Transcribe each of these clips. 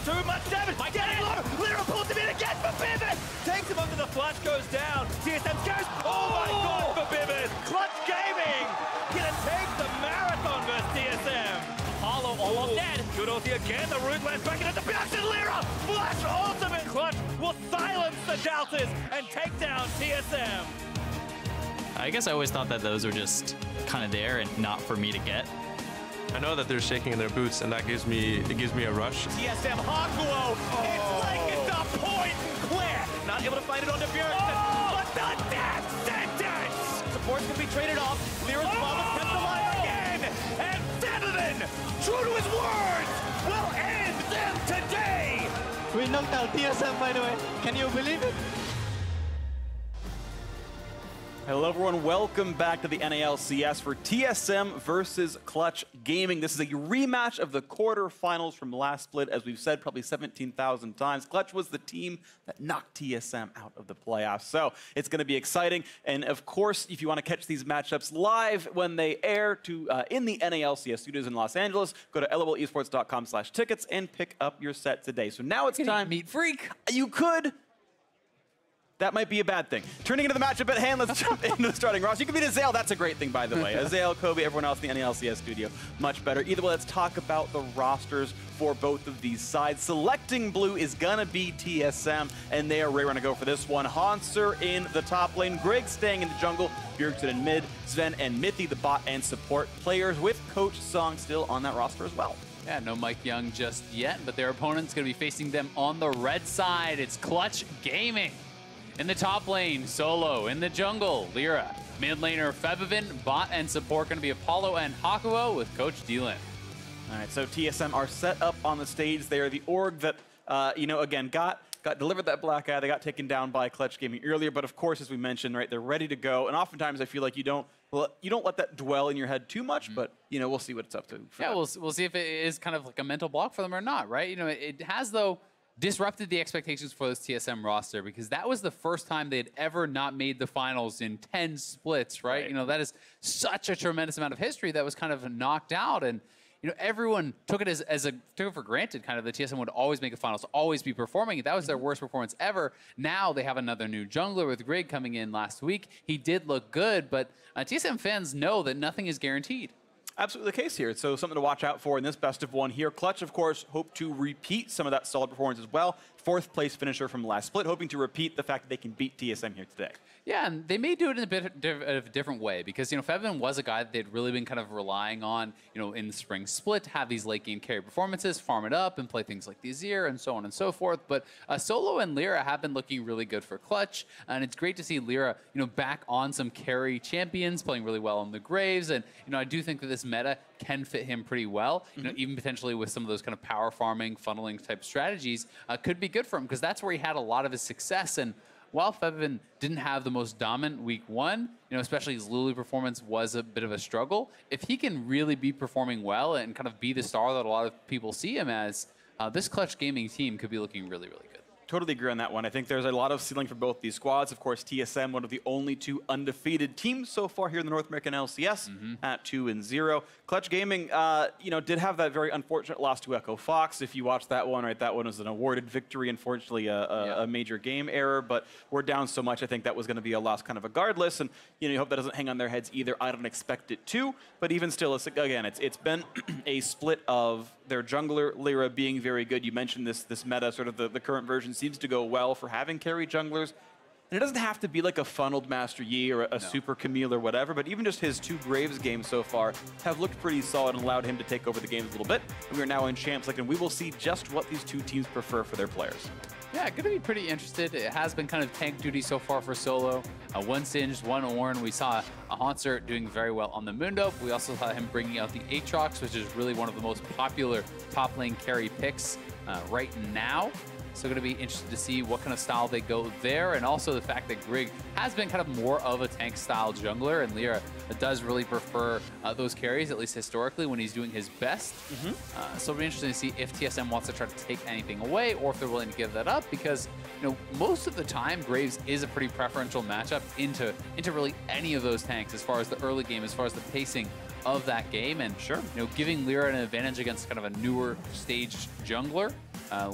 too much damage. Getting low. LirA pulls him in again. Febiven takes him under the flash, goes down. TSM goes. Oh my God, Febiven. Clutch Gaming gonna take the marathon versus TSM. Hollow almost dead. Good ulti again. The root lands back into the Bjergsen. LirA flash ultimate. Clutch will silence the doubters and take down TSM. I guess I always thought that those were just kind of there and not for me to get. I know that they're shaking in their boots, and that gives me a rush. TSM Hakuho, it's like it's a point and clear. Not able to find it onto Bjergsen, but the death sentence. Support's gonna be traded off. LirA's bomb is kept alive again, and Febiven, true to his words, will end them today. We knocked out TSM, by the way. Can you believe it? Hello everyone, welcome back to the LCS for TSM versus Clutch Gaming. This is a rematch of the quarterfinals from last split. As we've said probably 17,000 times, Clutch was the team that knocked TSM out of the playoffs. So it's going to be exciting. And of course, if you want to catch these matchups live when they air in the LCS studios in Los Angeles, go to lolesports.com/tickets and pick up your set today. So now it's time. Meet Freak. You could. That might be a bad thing. Turning into the matchup at hand, let's jump into the starting roster. You can beat Ezreal, that's a great thing, by the way. Ezreal, Kobe, everyone else in the LCS studio, much better. Either way, let's talk about the rosters for both of these sides. Selecting blue is gonna be TSM, and they are ready to go for this one. Hauntzer in the top lane, Grig staying in the jungle, Bjergsen in mid, Zven and Mithy, the bot and support players, with Coach Song still on that roster as well. Yeah, no Mike Young just yet, but their opponent's gonna be facing them on the red side. It's Clutch Gaming. In the top lane, Solo. In the jungle, LirA. Mid laner, Febiven. Bot and support going to be Apollo and Hakuho with Coach Dylan. All right, so TSM are set up on the stage. They are the org that, again, got delivered that black eye. They got taken down by Clutch Gaming earlier, but of course, as we mentioned, right, they're ready to go. And oftentimes, I feel like you don't let that dwell in your head too much, but we'll see what it's up to. Yeah, we'll see if it is kind of like a mental block for them or not, right? It has though disrupted the expectations for this TSM roster because that was the first time they had ever not made the finals in 10 splits, right? That is such a tremendous amount of history that was kind of knocked out, and everyone took it took it for granted, kind of, that TSM would always make the finals, always be performing. That was their worst performance ever. Now they have another new jungler with Grig coming in last week. He did look good, but TSM fans know that nothing is guaranteed. Absolutely the case here. So something to watch out for in this best of one here. Clutch, of course, hope to repeat some of that solid performance as well. 4th place finisher from last split, hoping to repeat the fact that they can beat TSM here today. Yeah, and they may do it in a bit of a different way because, Febiven was a guy that they'd really been kind of relying on, in the spring split, to have these late game carry performances, farm it up, and play things like the Azir and so on and so forth. But Solo and LirA have been looking really good for Clutch, and it's great to see LirA, back on some carry champions, playing really well on the Graves, and, I do think that this meta can fit him pretty well, even potentially with some of those kind of power farming, funneling type strategies, could be good for him because that's where he had a lot of his success. And while Febiven didn't have the most dominant week one, especially his Lulu performance was a bit of a struggle, if he can really be performing well and kind of be the star that a lot of people see him as, this Clutch Gaming team could be looking really, really good. Totally agree on that one. I think there's a lot of ceiling for both these squads. Of course, TSM, one of the only 2 undefeated teams so far here in the North American LCS at 2-0. Clutch Gaming, did have that very unfortunate loss to Echo Fox. If you watched that one, right, that one was an awarded victory. Unfortunately, a major game error, but we're down so much. I think that was going to be a loss kind of regardless, and you hope that doesn't hang on their heads either. I don't expect it to, but even still, it's been a split of their jungler LirA being very good. You mentioned this meta, sort of the current version seems to go well for having carry junglers. And it doesn't have to be like a funneled Master Yi or a super Camille or whatever, but even just his 2 Graves games so far have looked pretty solid and allowed him to take over the games a little bit. And we are now in Champs League, and we will see just what these 2 teams prefer for their players. Yeah, going to be pretty interested. It has been kind of tank duty so far for Solo. 1 Singed, 1 Ornn. We saw a Hauntzer doing very well on the Mundo. We also saw him bringing out the Aatrox, which is really one of the most popular top lane carry picks right now. So going to be interested to see what kind of style they go there, and also the fact that Grig has been kind of more of a tank style jungler, and LirA does really prefer those carries, at least historically, when he's doing his best. So it'll be interesting to see if TSM wants to try to take anything away, or if they're willing to give that up, because most of the time Graves is a pretty preferential matchup into really any of those tanks as far as the early game, as far as the pacing of that game, and giving LirA an advantage against kind of a newer staged jungler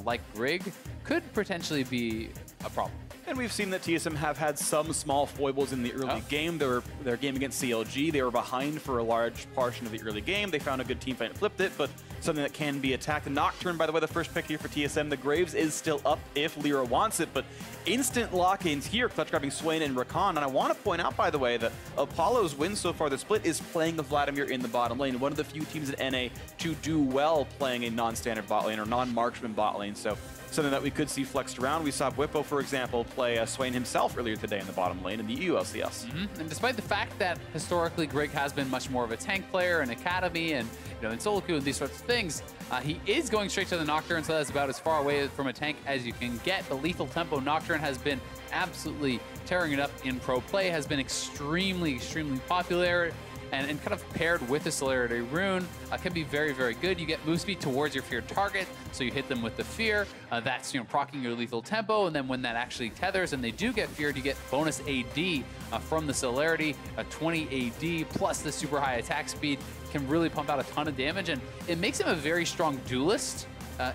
like Grig could potentially be a problem. And we've seen that TSM have had some small foibles in the early game. Their game against CLG, they were behind for a large portion of the early game. They found a good team fight and flipped it, but something that can be attacked. The Nocturne, by the way, the first pick here for TSM. The Graves is still up if LirA wants it, but instant lock-ins here, clutch grabbing Swain and Rakan. And I want to point out, by the way, that Apollo's win so far, the split, is playing the Vladimir in the bottom lane. One of the few teams in NA to do well playing a non-standard bot lane or non-marksman bot lane. So something that we could see flexed around. We saw Whippo, for example, play Swain himself earlier today in the bottom lane in the EU LCS. And despite the fact that historically Grig has been much more of a tank player in Academy and in solo queue and these sorts of things, he is going straight to the Nocturne, so that's about as far away from a tank as you can get. The lethal tempo Nocturne has been absolutely tearing it up in pro play, has been extremely popular. And kind of paired with the Celerity Rune can be very, very good. You get move speed towards your feared target, so you hit them with the fear. That's proccing your lethal tempo, and then when that actually tethers and they do get feared, you get bonus AD from the Celerity. 20 AD plus the super high attack speed can really pump out a ton of damage, and it makes him a very strong duelist,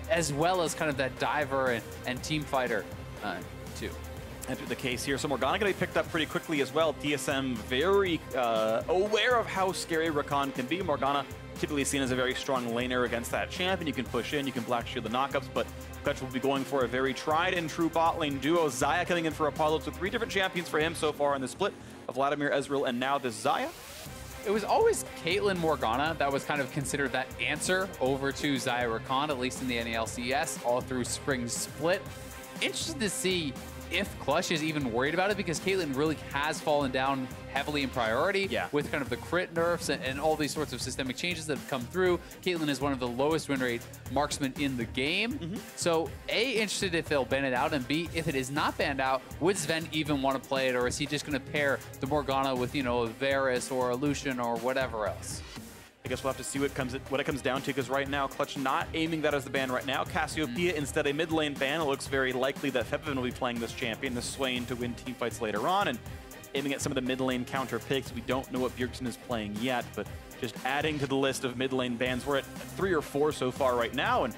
as well as kind of that diver and team fighter too. Enter the case here. So Morgana going to be picked up pretty quickly as well. TSM very aware of how scary Rakan can be. Morgana typically seen as a very strong laner against that champion. You can push in, you can black shield the knockups, but Clutch will be going for a very tried and true bot lane duo. Xayah coming in for Apollo. So 3 different champions for him so far in the split of Vladimir, Ezreal, and now this Xayah. It was always Caitlyn Morgana that was kind of considered that answer over to Xayah Rakan, at least in the NALCS, all through spring split. Interested to see if Clutch is even worried about it, because Caitlyn really has fallen down heavily in priority with kind of the crit nerfs and all these sorts of systemic changes that have come through. Caitlyn is one of the lowest win rate marksmen in the game. So A, interested if they'll ban it out, and B, if it is not banned out, would Zven even want to play it, or is he just going to pair the Morgana with, a Varus or a Lucian or whatever else? I guess we'll have to see what it comes down to, because right now, Clutch not aiming that as the ban right now. Cassiopeia instead a mid lane ban. It looks very likely that Febiven will be playing this champion, the Swain, to win team fights later on, and aiming at some of the mid lane counter picks. We don't know what Bjergsen is playing yet, but just adding to the list of mid lane bans. We're at 3 or 4 so far right now, and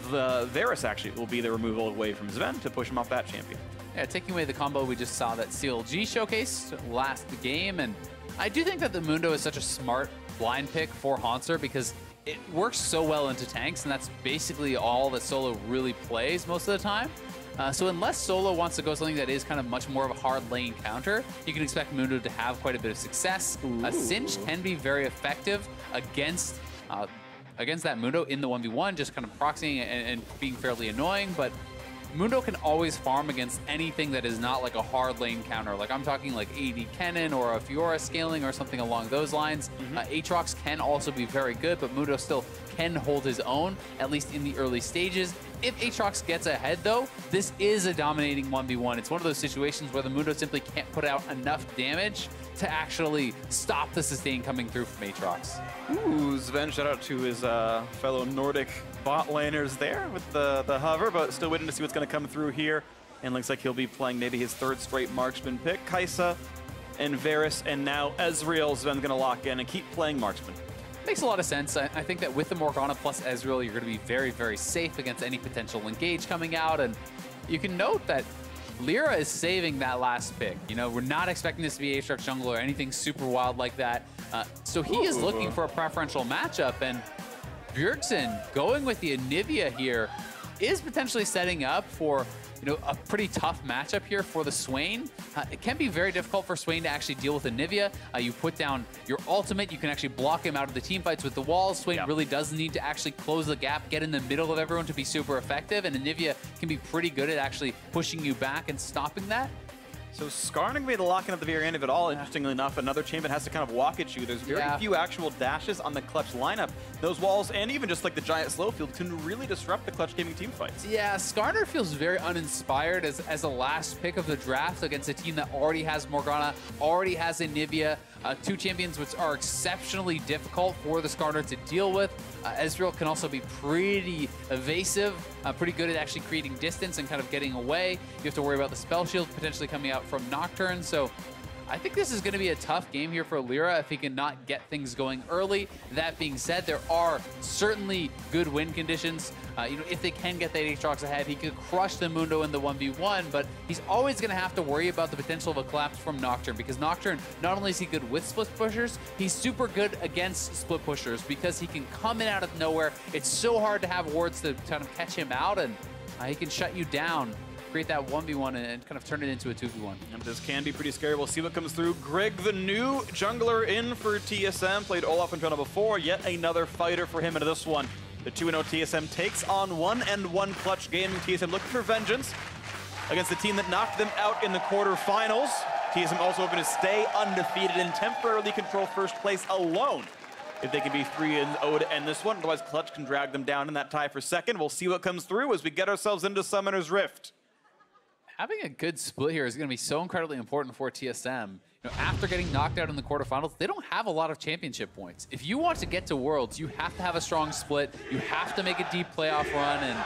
the Varus actually will be the removal away from Zven to push him off that champion. Yeah, taking away the combo we just saw that CLG showcased last game, and I do think that the Mundo is such a smart blind pick for Hauntzer, because it works so well into tanks, and that's basically all that Solo really plays most of the time. So unless Solo wants to go something that is kind of much more of a hard lane counter, you can expect Mundo to have quite a bit of success. Cinch can be very effective against that Mundo in the 1v1, just kind of proxying and being fairly annoying, but Mundo can always farm against anything that is not like a hard lane counter. Like I'm talking like AD Kennen or a Fiora scaling or something along those lines. Aatrox can also be very good, but Mundo still can hold his own, at least in the early stages. If Aatrox gets ahead though, this is a dominating 1v1. It's one of those situations where the Mundo simply can't put out enough damage to actually stop the sustain coming through from Aatrox. Ooh, Zven, shout out to his fellow Nordic bot laners there with the hover, but still waiting to see what's going to come through here. And looks like he'll be playing maybe his 3rd straight marksman pick. Xayah and Varus, and now Ezreal. Zven's going to lock in and keep playing marksman. Makes a lot of sense. I think that with the Morgana plus Ezreal, you're going to be very, very safe against any potential engage coming out. And you can note that LirA is saving that last pick. We're not expecting this to be Aatrox jungle or anything super wild like that. So he is looking for a preferential matchup, and Bjergsen going with the Anivia here is potentially setting up for a pretty tough matchup here for the Swain. It can be very difficult for Swain to actually deal with Anivia. You put down your ultimate, you can actually block him out of the team fights with the walls. Swain really does need to actually close the gap, get in the middle of everyone to be super effective, and Anivia can be pretty good at actually pushing you back and stopping that. So Skarner made the lock-in at the very end of it all. Interestingly enough, another champion has to kind of walk at you. There's very few actual dashes on the Clutch lineup. Those walls, and even just like the giant slow field, can really disrupt the Clutch gaming team fights. Yeah, Skarner feels very uninspired as a last pick of the draft against a team that already has Morgana, already has Anivia, 2 champions which are exceptionally difficult for the Skarner to deal with. Ezreal can also be pretty evasive, pretty good at actually creating distance and kind of getting away. You have to worry about the spell shield potentially coming out from Nocturne. So I think this is going to be a tough game here for LirA if he cannot get things going early. That being said, there are certainly good win conditions. You know, if they can get that Aatrox ahead, he could crush the Mundo in the 1v1, but he's always going to have to worry about the potential of a collapse from Nocturne, because Nocturne, not only is he good with split pushers, he's super good against split pushers because he can come in out of nowhere. It's so hard to have wards to kind of catch him out, and he can shut you down, create that 1v1 and kind of turn it into a 2v1. And this can be pretty scary. We'll see what comes through. Grig, the new jungler in for TSM, played Olaf and Trundle before. Yet another fighter for him into this one. The 2-0 TSM takes on 1-1 Clutch Gaming. TSM looking for vengeance against the team that knocked them out in the quarterfinals. TSM also hoping to stay undefeated and temporarily control first place alone if they can be 3-0 to end this one. Otherwise, Clutch can drag them down in that tie for second. We'll see what comes through as we get ourselves into Summoner's Rift. Having a good split here is going to be so incredibly important for TSM. You know, after getting knocked out in the quarterfinals, they don't have a lot of championship points. If you want to get to Worlds, you have to have a strong split. You have to make a deep playoff run. And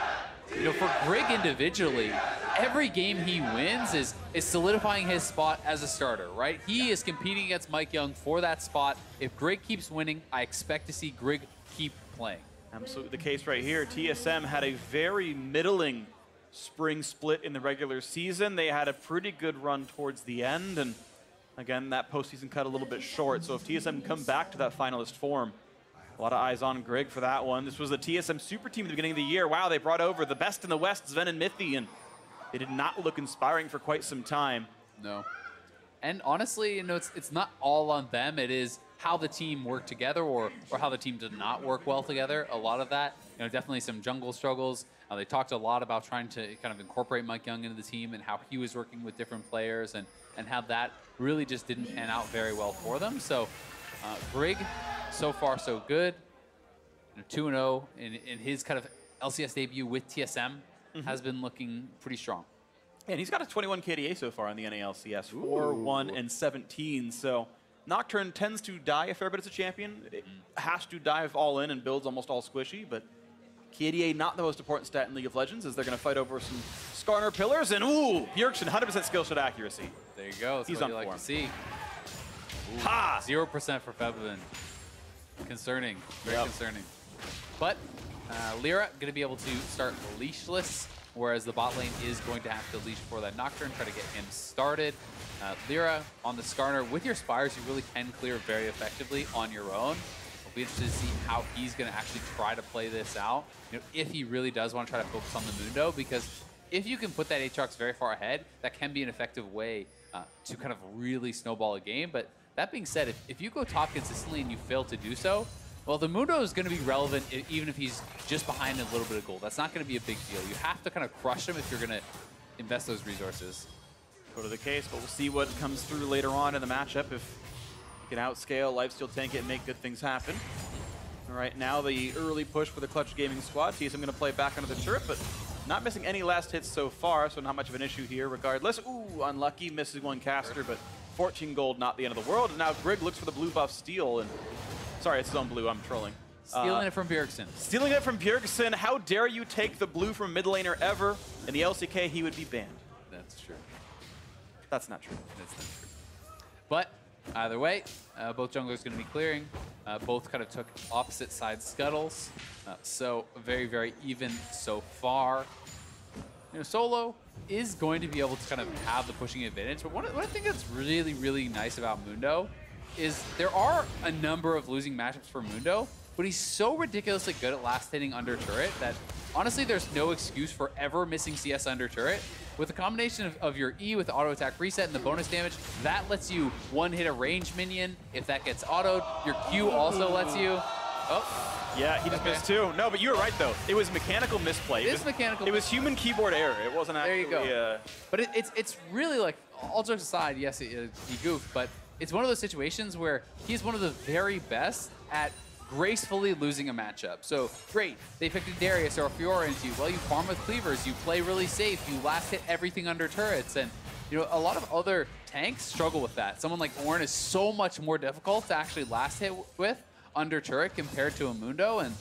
you know, for Grig individually, every game he wins is solidifying his spot as a starter, right? He is competing against Mike Young for that spot. If Grig keeps winning, I expect to see Grig keep playing. Absolutely the case right here. TSM had a very middling spring split in the regular season. They had a pretty good run towards the end, and again, that postseason cut a little bit short. So if TSM can come back to that finalist form, a lot of eyes on Grig for that one. This was the TSM super team at the beginning of the year. Wow, they brought over the best in the West, Zven and Mithy, and they did not look inspiring for quite some time. No. And honestly, you know, it's not all on them. It is how the team worked together or how the team did not work well together. A lot of that, you know, definitely some jungle struggles. They talked a lot about trying to kind of incorporate Mike Young into the team and how he was working with different players and how that really just didn't pan out very well for them. So Grig, so far so good. 2-0 in his kind of LCS debut with TSM has been looking pretty strong. And he's got a 21 KDA so far on the NALCS, 4-1 and 17. So Nocturne tends to die a fair bit as a champion. It has to dive all in and builds almost all squishy, but KDA not the most important stat in League of Legends as they're going to fight over some Skarner pillars. And ooh, Bjergsen, 100% skill shot accuracy. There you go. That's he's what on you like form. to see. Ooh, ha! 0% for Febiven. Concerning. Very concerning. But LirA going to be able to start leashless, whereas the bot lane is going to have to leash for that Nocturne, try to get him started. LirA on the Skarner, with your Spires, you really can clear very effectively on your own. We'll be interested to see how he's going to actually try to play this out. You know, if he really does want to try to focus on the Mundo, because if you can put that Aatrox very far ahead, that can be an effective way to kind of really snowball a game. But that being said, if you go top consistently and you fail to do so, well, the Mundo is going to be relevant even if he's just behind a little bit of gold. That's not going to be a big deal. You have to kind of crush him if you're going to invest those resources. Go to the case, but we'll see what comes through later on in the matchup. If you can outscale, lifesteal tank it, and make good things happen. All right, now the early push for the Clutch Gaming squad. TSM going to play back under the turret, but not missing any last hits so far, so not much of an issue here regardless. Ooh, unlucky, misses one caster, but 14 gold, not the end of the world. And now Grig looks for the blue buff steal, and sorry, it's his own blue, I'm trolling. Stealing it from Bjergsen. Stealing it from Bjergsen. How dare you take the blue from mid laner ever? In the LCK, he would be banned. That's true. That's not true. That's not true. But either way, both junglers going to be clearing. Both kind of took opposite side scuttles. So very, very even so far. You know, Solo is going to be able to kind of have the pushing advantage. But one thing that's really, really nice about Mundo is there are a number of losing matchups for Mundo, but he's so ridiculously good at last hitting under turret that honestly there's no excuse for ever missing CS under turret. With the combination of your E with the auto attack reset and the bonus damage, that lets you one hit a range minion. If that gets autoed, your Q also lets you. Oh. Yeah, he just missed two. No, but you were right though. It was mechanical misplay. It is mechanical. It was human keyboard error. It wasn't actually. There you go. But it's really like, all jokes aside, yes, he goofed, but it's one of those situations where he's one of the very best at gracefully losing a matchup. So great, they picked a Darius or a Fiora into you. Well, you farm with cleavers, you play really safe, you last hit everything under turrets, and you know, a lot of other tanks struggle with that. Someone like Ornn is so much more difficult to actually last hit with under turret compared to a Mundo, and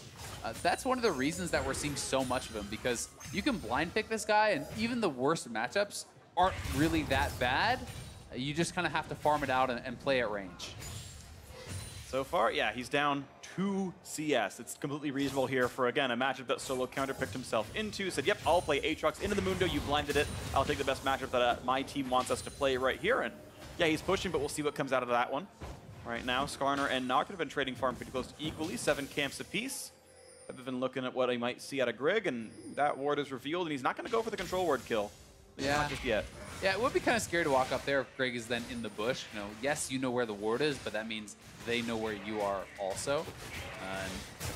that's one of the reasons that we're seeing so much of him, because you can blind pick this guy, and even the worst matchups aren't really that bad. you just kind of have to farm it out and play at range. So far, yeah, he's down 2 CS. It's completely reasonable here for, again, a matchup that Solo counterpicked himself into. Said, yep, I'll play Aatrox into the Mundo. You blinded it. I'll take the best matchup that my team wants us to play right here. And yeah, he's pushing, but we'll see what comes out of that one. Right now, Skarner and Nocturne have been trading farm pretty close to equally, 7 camps apiece. I've been looking at what he might see out of Grig, and that ward is revealed, and he's not going to go for the control ward kill. Yeah. Not just yet. Yeah, it would be kind of scary to walk up there if Grig is then in the bush. You know, yes, you know where the ward is, but that means they know where you are also. And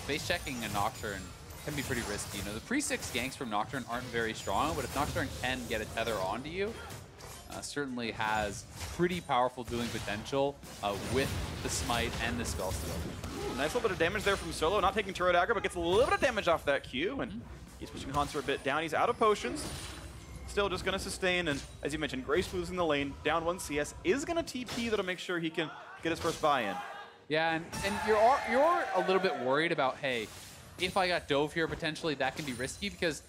face checking a Nocturne can be pretty risky. You know, the pre-6 ganks from Nocturne aren't very strong, but if Nocturne can get a tether onto you, certainly has pretty powerful dueling potential with the smite and the spell steal. Nice little bit of damage there from Solo, not taking turret aggro, but gets a little bit of damage off that Q, and he's pushing Hauntzer a bit down. He's out of potions. Still just going to sustain, and as you mentioned, Grace losing the lane, down 1 CS, is going to TP that'll make sure he can get his first buy-in. Yeah, and you're a little bit worried about, hey, if I got dove here, potentially that can be risky because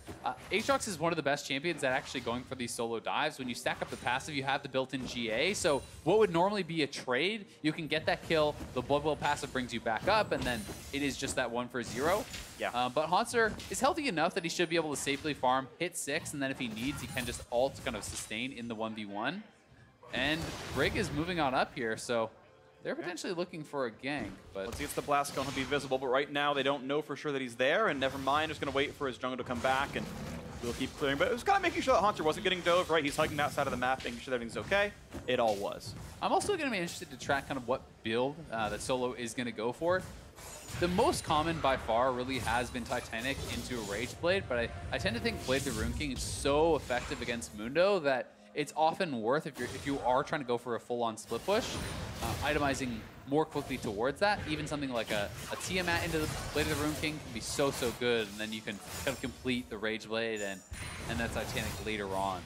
Aatrox is one of the best champions at actually going for these solo dives. When you stack up the passive, you have the built-in GA. So what would normally be a trade, you can get that kill, the Blood Boil passive brings you back up, and then it is just that 1 for 0. Yeah. But Hauntzer is healthy enough that he should be able to safely farm, hit 6, and then if he needs, he can just ult kind of sustain in the 1v1. And Grig is moving on up here, so they're potentially looking for a gank, but once he gets the blast cone, he'll be visible, but right now they don't know for sure that he's there, and never mind, just going to wait for his jungle to come back, and we'll keep clearing. But it was kind of making sure that Hauntzer wasn't getting dove, right? He's hugging that side of the map, making sure that everything's okay. It all was. I'm also going to be interested to track kind of what build that Solo is going to go for. The most common by far really has been Titanic into a Rage Blade, but I tend to think Blade the Rune King is so effective against Mundo that it's often worth, if you are trying to go for a full-on split push, itemizing more quickly towards that. Even something like a Tiamat into the Blade of the Rune King can be so good, and then you can kind of complete the Rage Blade and that Titanic later on.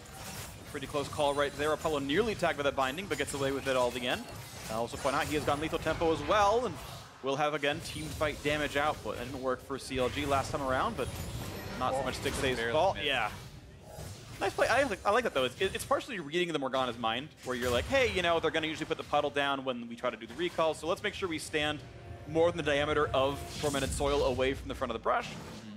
Pretty close call right there. Apollo nearly tagged by that binding, but gets away with it all at the end. I'll also point out he has gone lethal tempo as well, and will have, again, team fight damage output. That didn't work for CLG last time around, but not so much Stick Save's fault. Yeah. Nice play. I like that, though. It's partially reading the Morgana's mind, where you're like, hey, you know, they're going to usually put the puddle down when we try to do the recall, so let's make sure we stand more than the diameter of Tormented Soil away from the front of the brush.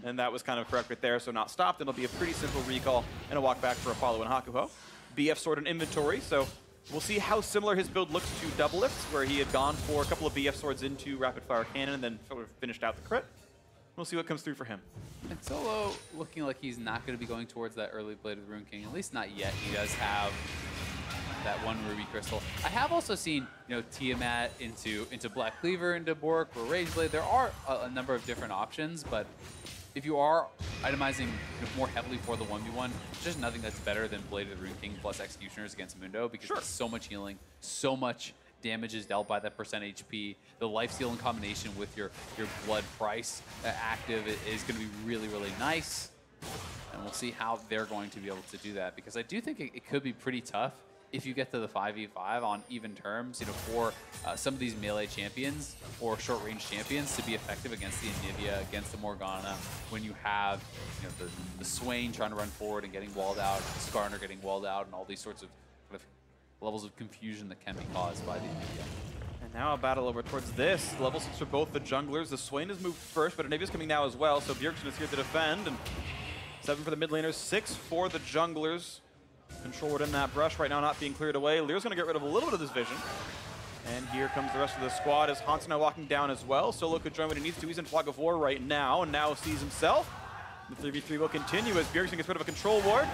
And that was kind of correct right there, so not stopped. It'll be a pretty simple recall and a walk back for Apollo and Hakuho. BF sword and inventory, so we'll see how similar his build looks to Double Lifts, where he had gone for a couple of BF swords into Rapid Fire Cannon and then sort of finished out the crit. We'll see what comes through for him. And Solo looking like he's not going to be going towards that early Blade of the Rune King, at least not yet. He does have that 1 Ruby Crystal. I have also seen, you know, Tiamat into Black Cleaver, into Bork, or Rage Blade. There are a number of different options, but if you are itemizing more heavily for the 1v1, there's just nothing that's better than Blade of the Rune King plus Executioners against Mundo, because it's so much healing, so much damage is dealt by that % HP. The life steal in combination with your blood price active is going to be really nice. And we'll see how they're going to be able to do that, because I do think it could be pretty tough if you get to the 5v5 on even terms, you know, for some of these melee champions or short-range champions to be effective against the Anivia, against the Morgana, when you have, you know, the Swain trying to run forward and getting walled out, the Skarner getting walled out, and all these sorts of kind of levels of confusion that can be caused by the Anivia. And now a battle over towards this. Level 6 for both the junglers. The Swain has moved first, but Anivia's coming now as well, so Bjergsen is here to defend. And 7 for the mid laners, 6 for the junglers. Control ward in that brush right now, not being cleared away. LirA's going to get rid of a little bit of this vision. And here comes the rest of the squad as Hauntzer now walking down as well. Solo could join when he needs to. He's in Fog of War right now, and now sees himself. The 3v3 will continue as Bjergsen gets rid of a control ward.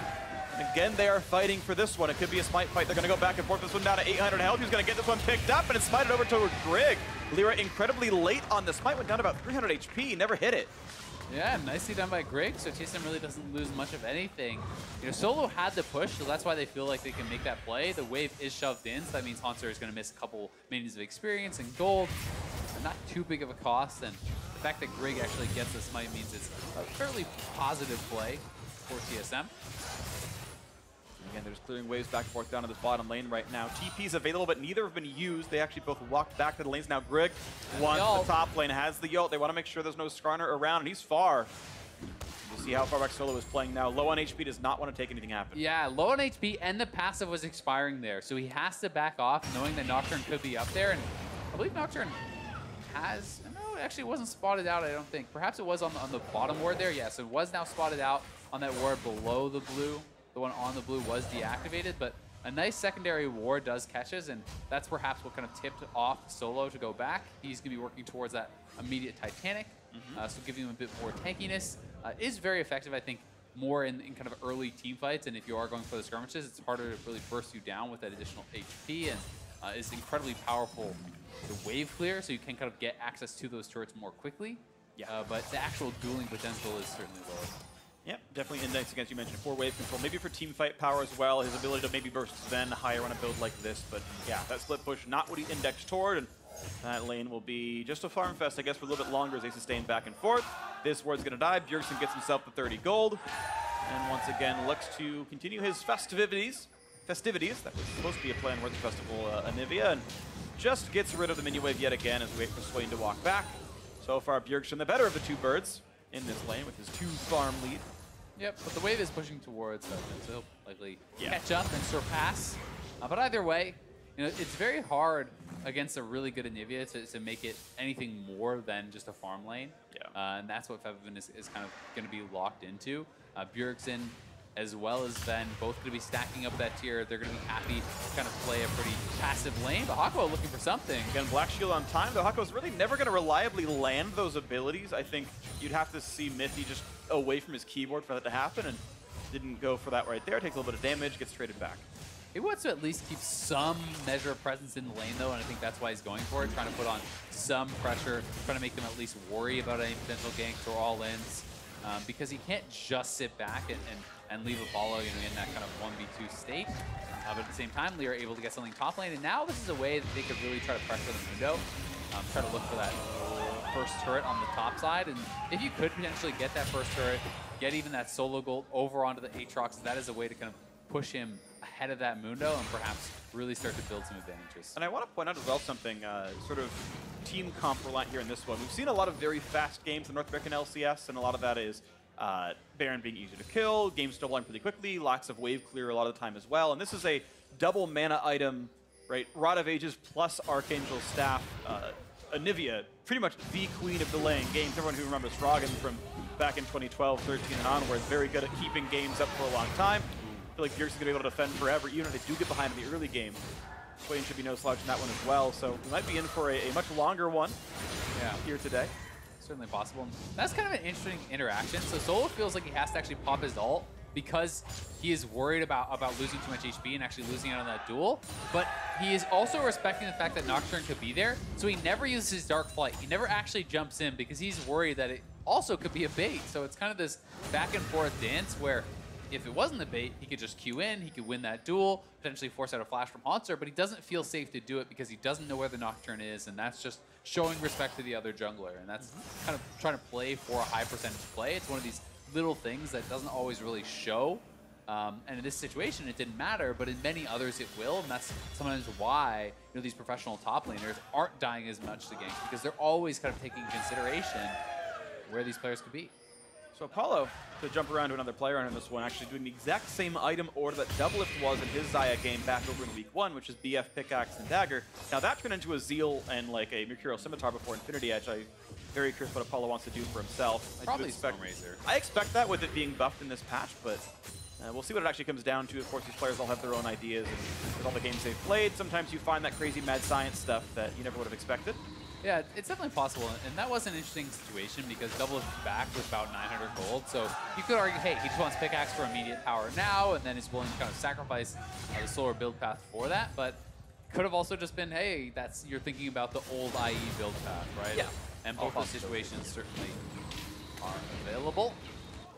And again, they are fighting for this one. It could be a smite fight. They're going to go back and forth. This one down to 800 health. He's going to get this one picked up, and it's smited over to Grig. LirA incredibly late on the smite. Went down to about 300 HP. Never hit it. Yeah, nicely done by Grig, so TSM really doesn't lose much of anything. You know, Solo had the push, so that's why they feel like they can make that play. The wave is shoved in, so that means Hauntzer is going to miss a couple minions of experience and gold. Not too big of a cost, and the fact that Grig actually gets the smite means it's a fairly positive play for TSM. Again, they're just clearing waves back and forth down to this bottom lane right now. TP's available, but neither have been used. They actually both walked back to the lanes. Now Grig wants the top lane, has the ult. They want to make sure there's no Skarner around, and he's far. You see how far back Solo is playing now. Low on HP, does not want to take anything happen. Yeah, low on HP, and the passive was expiring there. So he has to back off, knowing that Nocturne could be up there. And I believe Nocturne has... No, it actually wasn't spotted out, I don't think. Perhaps it was on the bottom ward there. Yes, it was now spotted out on that ward below the blue. The one on the blue was deactivated, but a nice secondary ward does catches, and that's perhaps what kind of tipped off Solo to go back. He's going to be working towards that immediate Titanic, so giving him a bit more tankiness. Is very effective, I think, more in kind of early team fights, and if you are going for the skirmishes, it's harder to really burst you down with that additional HP, and is incredibly powerful the wave clear, so you can kind of get access to those turrets more quickly. Yeah. But the actual dueling potential is certainly lower. Yep, definitely index against, you mentioned, for wave control. Maybe for team fight power as well, his ability to maybe burst Zven higher on a build like this. But yeah, that split push, not what he indexed toward, and that lane will be just a farm fest, I guess, for a little bit longer as they sustain back and forth. This ward's going to die. Bjergsen gets himself the 30 gold, and once again looks to continue his festivities. That was supposed to be a play on Words Festival, Anivia, and just gets rid of the minion wave yet again as we wait for Swain to walk back. So far, Bjergsen, the better of the two birds in this lane with his 2 farm lead. Yep, but the wave is pushing towards Zven, so he'll likely catch up and surpass. But either way, you know, it's very hard against a really good Anivia to make it anything more than just a farm lane. Yeah. And that's what Febiven is kind of going to be locked into. Bjergsen, as well as Zven, both going to be stacking up that tier. They're going to be happy to kind of play a pretty passive lane, but Hakuho looking for something. Again, Black Shield on time, though Hakuho's really never going to reliably land those abilities. I think you'd have to see Mithy just away from his keyboard for that to happen, and didn't go for that right there. Takes a little bit of damage, gets traded back. He wants to at least keep some measure of presence in the lane, though, and I think that's why he's going for it, trying to put on some pressure, trying to make them at least worry about any potential ganks or all-ins, because he can't just sit back and leave a follow, you know, in that kind of 1v2 state. But at the same time, LirA able to get something top lane, and now this is a way that they could really try to pressure the Mundo, try to look for that first turret on the top side, and if you could potentially get that first turret, get even that solo gold over onto the Aatrox, that is a way to kind of push him ahead of that Mundo and perhaps really start to build some advantages. And I want to point out as well something, sort of team comp reliant here in this one. We've seen a lot of very fast games in North American LCS, and a lot of that is Baron being easy to kill, games snowballing pretty quickly, lots of wave clear a lot of the time as well. And this is a double mana item, right? Rod of Ages plus Archangel Staff. Anivia, pretty much the queen of the lane games. Everyone who remembers Rakan from back in 2012, 13 and onwards, very good at keeping games up for a long time. I feel like Bjergsen's going to be able to defend forever, even if they do get behind in the early game. Swain should be no slouch in that one as well, so we might be in for a much longer one here today. Certainly possible. That's kind of an interesting interaction. So Solo feels like he has to actually pop his ult because he is worried about losing too much HP and actually losing out on that duel. But he is also respecting the fact that Nocturne could be there, so he never uses his Dark Flight. He never actually jumps in because he's worried that it also could be a bait. So it's kind of this back and forth dance where if it wasn't the bait, he could just queue in, he could win that duel, potentially force out a flash from Hauntzer, but he doesn't feel safe to do it because he doesn't know where the Nocturne is, and that's just showing respect to the other jungler, and that's kind of trying to play for a high percentage play. It's one of these little things that doesn't always really show, and in this situation it didn't matter, but in many others it will, and that's sometimes why, you know, these professional top laners aren't dying as much to ganks, because they're always kind of taking into consideration where these players could be. So Apollo, to jump around to another player on this one, actually doing the exact same item order that Doublelift was in his Xayah game back over in week 1, which is BF, Pickaxe, and Dagger. Now that turned into a Zeal and like a Mercurial Scimitar before Infinity Edge. I'm very curious what Apollo wants to do for himself. Probably Stormrazor. I expect that with it being buffed in this patch, but we'll see what it actually comes down to. Of course, these players all have their own ideas, and with all the games they've played, sometimes you find that crazy mad science stuff that you never would have expected. Yeah, it's definitely possible, and that was an interesting situation because Doublelift's back with about 900 gold, so you could argue, hey, he just wants Pickaxe for immediate power now, and then is willing to kind of sacrifice the slower build path for that, but could have also just been, hey, you're thinking about the old IE build path, right? Yeah. And both those situations certainly are available.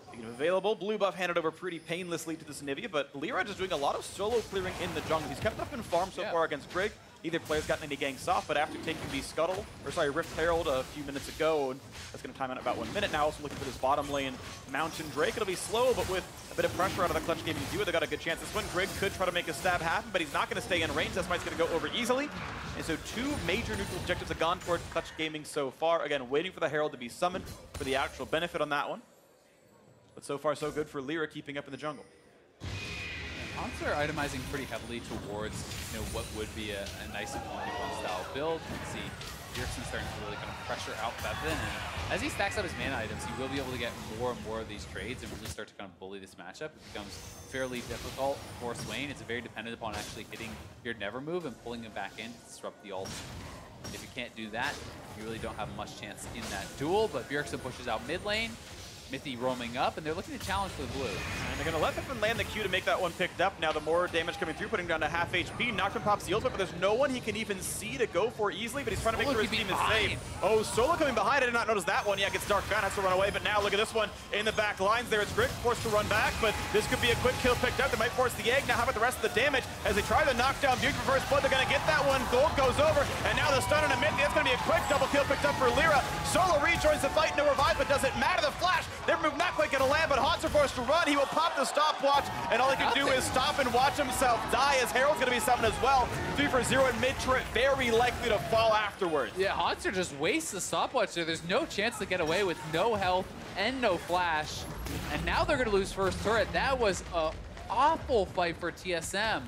Speaking of available, blue buff handed over pretty painlessly to this Anivia, but LirA just doing a lot of solo clearing in the jungle. He's kept up in farm so far against Grig. Neither player's gotten any ganks off, but after taking the Rift Herald a few minutes ago, and that's going to time out about 1 minute now, also looking for this bottom lane Mountain Drake. It'll be slow, but with a bit of pressure out of the clutch gaming duo, they got a good chance. This one, Grig could try to make a stab happen, but he's not going to stay in range. That's why he's going to go over easily. And so 2 major neutral objectives have gone toward clutch gaming so far. Again, waiting for the Herald to be summoned for the actual benefit on that one. But so far, so good for LirA keeping up in the jungle. Hauntzer itemizing pretty heavily towards what would be a nice 1v1 style build. You can see Bjergsen starting to really kind of pressure out Febiven, and as he stacks up his mana items, he will be able to get more and more of these trades and really start to kind of bully this matchup. It becomes fairly difficult for Swain. It's very dependent upon actually hitting your never move and pulling him back in to disrupt the ult. If you can't do that, you really don't have much chance in that duel, but Bjergsen pushes out mid lane. Mithy roaming up, and they're looking to challenge for the blue. And they're going to let Febiven land the Q to make that one picked up. Now the more damage coming through, putting down to half HP. Nocturne pops the ultimate, but there's no one he can even see to go for easily, but he's trying to make sure his team is safe. Oh, Solo coming behind. I did not notice that one. Yeah, gets Dark Fan, has to run away, but now look at this one in the back lines. There is Grig forced to run back, but this could be a quick kill picked up. They might force the egg. Now how about the rest of the damage? As they try to knock down Bjergsen for first blood, they're going to get that one. Gold goes over, and now the stun on a Mithy. That's going to be a quick double kill picked up for LirA. Solo rejoins the fight, no revive, but doesn't matter. The flash, their move not quite going to land, but Hauntzer forced to run. He will pop the stopwatch, and all he can do is stop and watch himself die, as Herald's going to be summoned as well. 3 for 0 in mid-turret, very likely to fall afterwards. Yeah, Hauntzer just wastes the stopwatch there. There's no chance to get away with no health and no flash. And now they're going to lose first turret. That was an awful fight for TSM.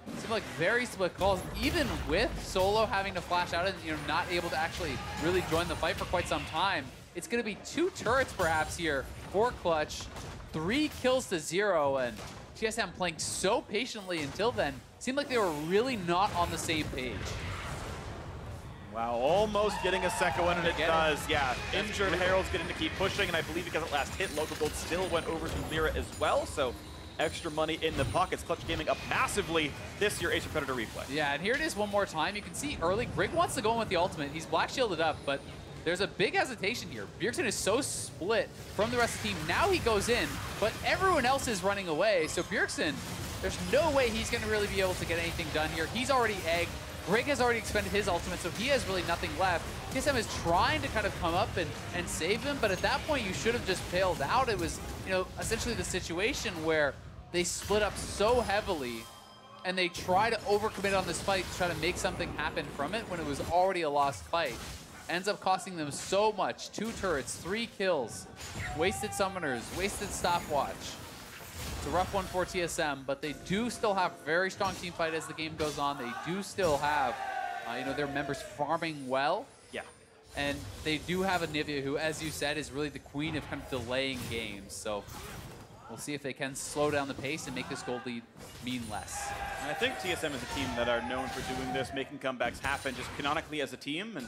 It seemed like very split calls, even with Solo having to flash out and not able to actually really join the fight for quite some time. It's going to be 2 turrets perhaps here for Clutch, 3 kills to 0, and TSM playing so patiently until then. Seemed like they were really not on the same page. Wow, almost getting a second one, and it does. Yeah, injured Herald's getting to keep pushing, and I believe because it last hit, local gold still went over to LirA as well, so extra money in the pockets. Clutch Gaming up massively this year, Ace of Predator replay. Yeah, and here it is one more time. You can see early, Grig wants to go in with the ultimate. He's black shielded up, but there's a big hesitation here. Bjergsen is so split from the rest of the team. Now he goes in, but everyone else is running away. So Bjergsen, there's no way he's going to really be able to get anything done here. He's already egged. Grig has already expended his ultimate, so he has really nothing left. TSM is trying to kind of come up and save him, but at that point, you should have just bailed out. It was, essentially the situation where they split up so heavily, and they try to overcommit on this fight to try to make something happen from it when it was already a lost fight. Ends up costing them so much. 2 turrets, 3 kills, wasted summoners, wasted stopwatch. It's a rough one for TSM, but they do still have very strong team fight as the game goes on. They do still have, their members farming well. Yeah. And they do have Anivia, who, as you said, is really the queen of kind of delaying games. So we'll see if they can slow down the pace and make this gold lead mean less. And I think TSM is a team that are known for doing this, making comebacks happen, just canonically as a team and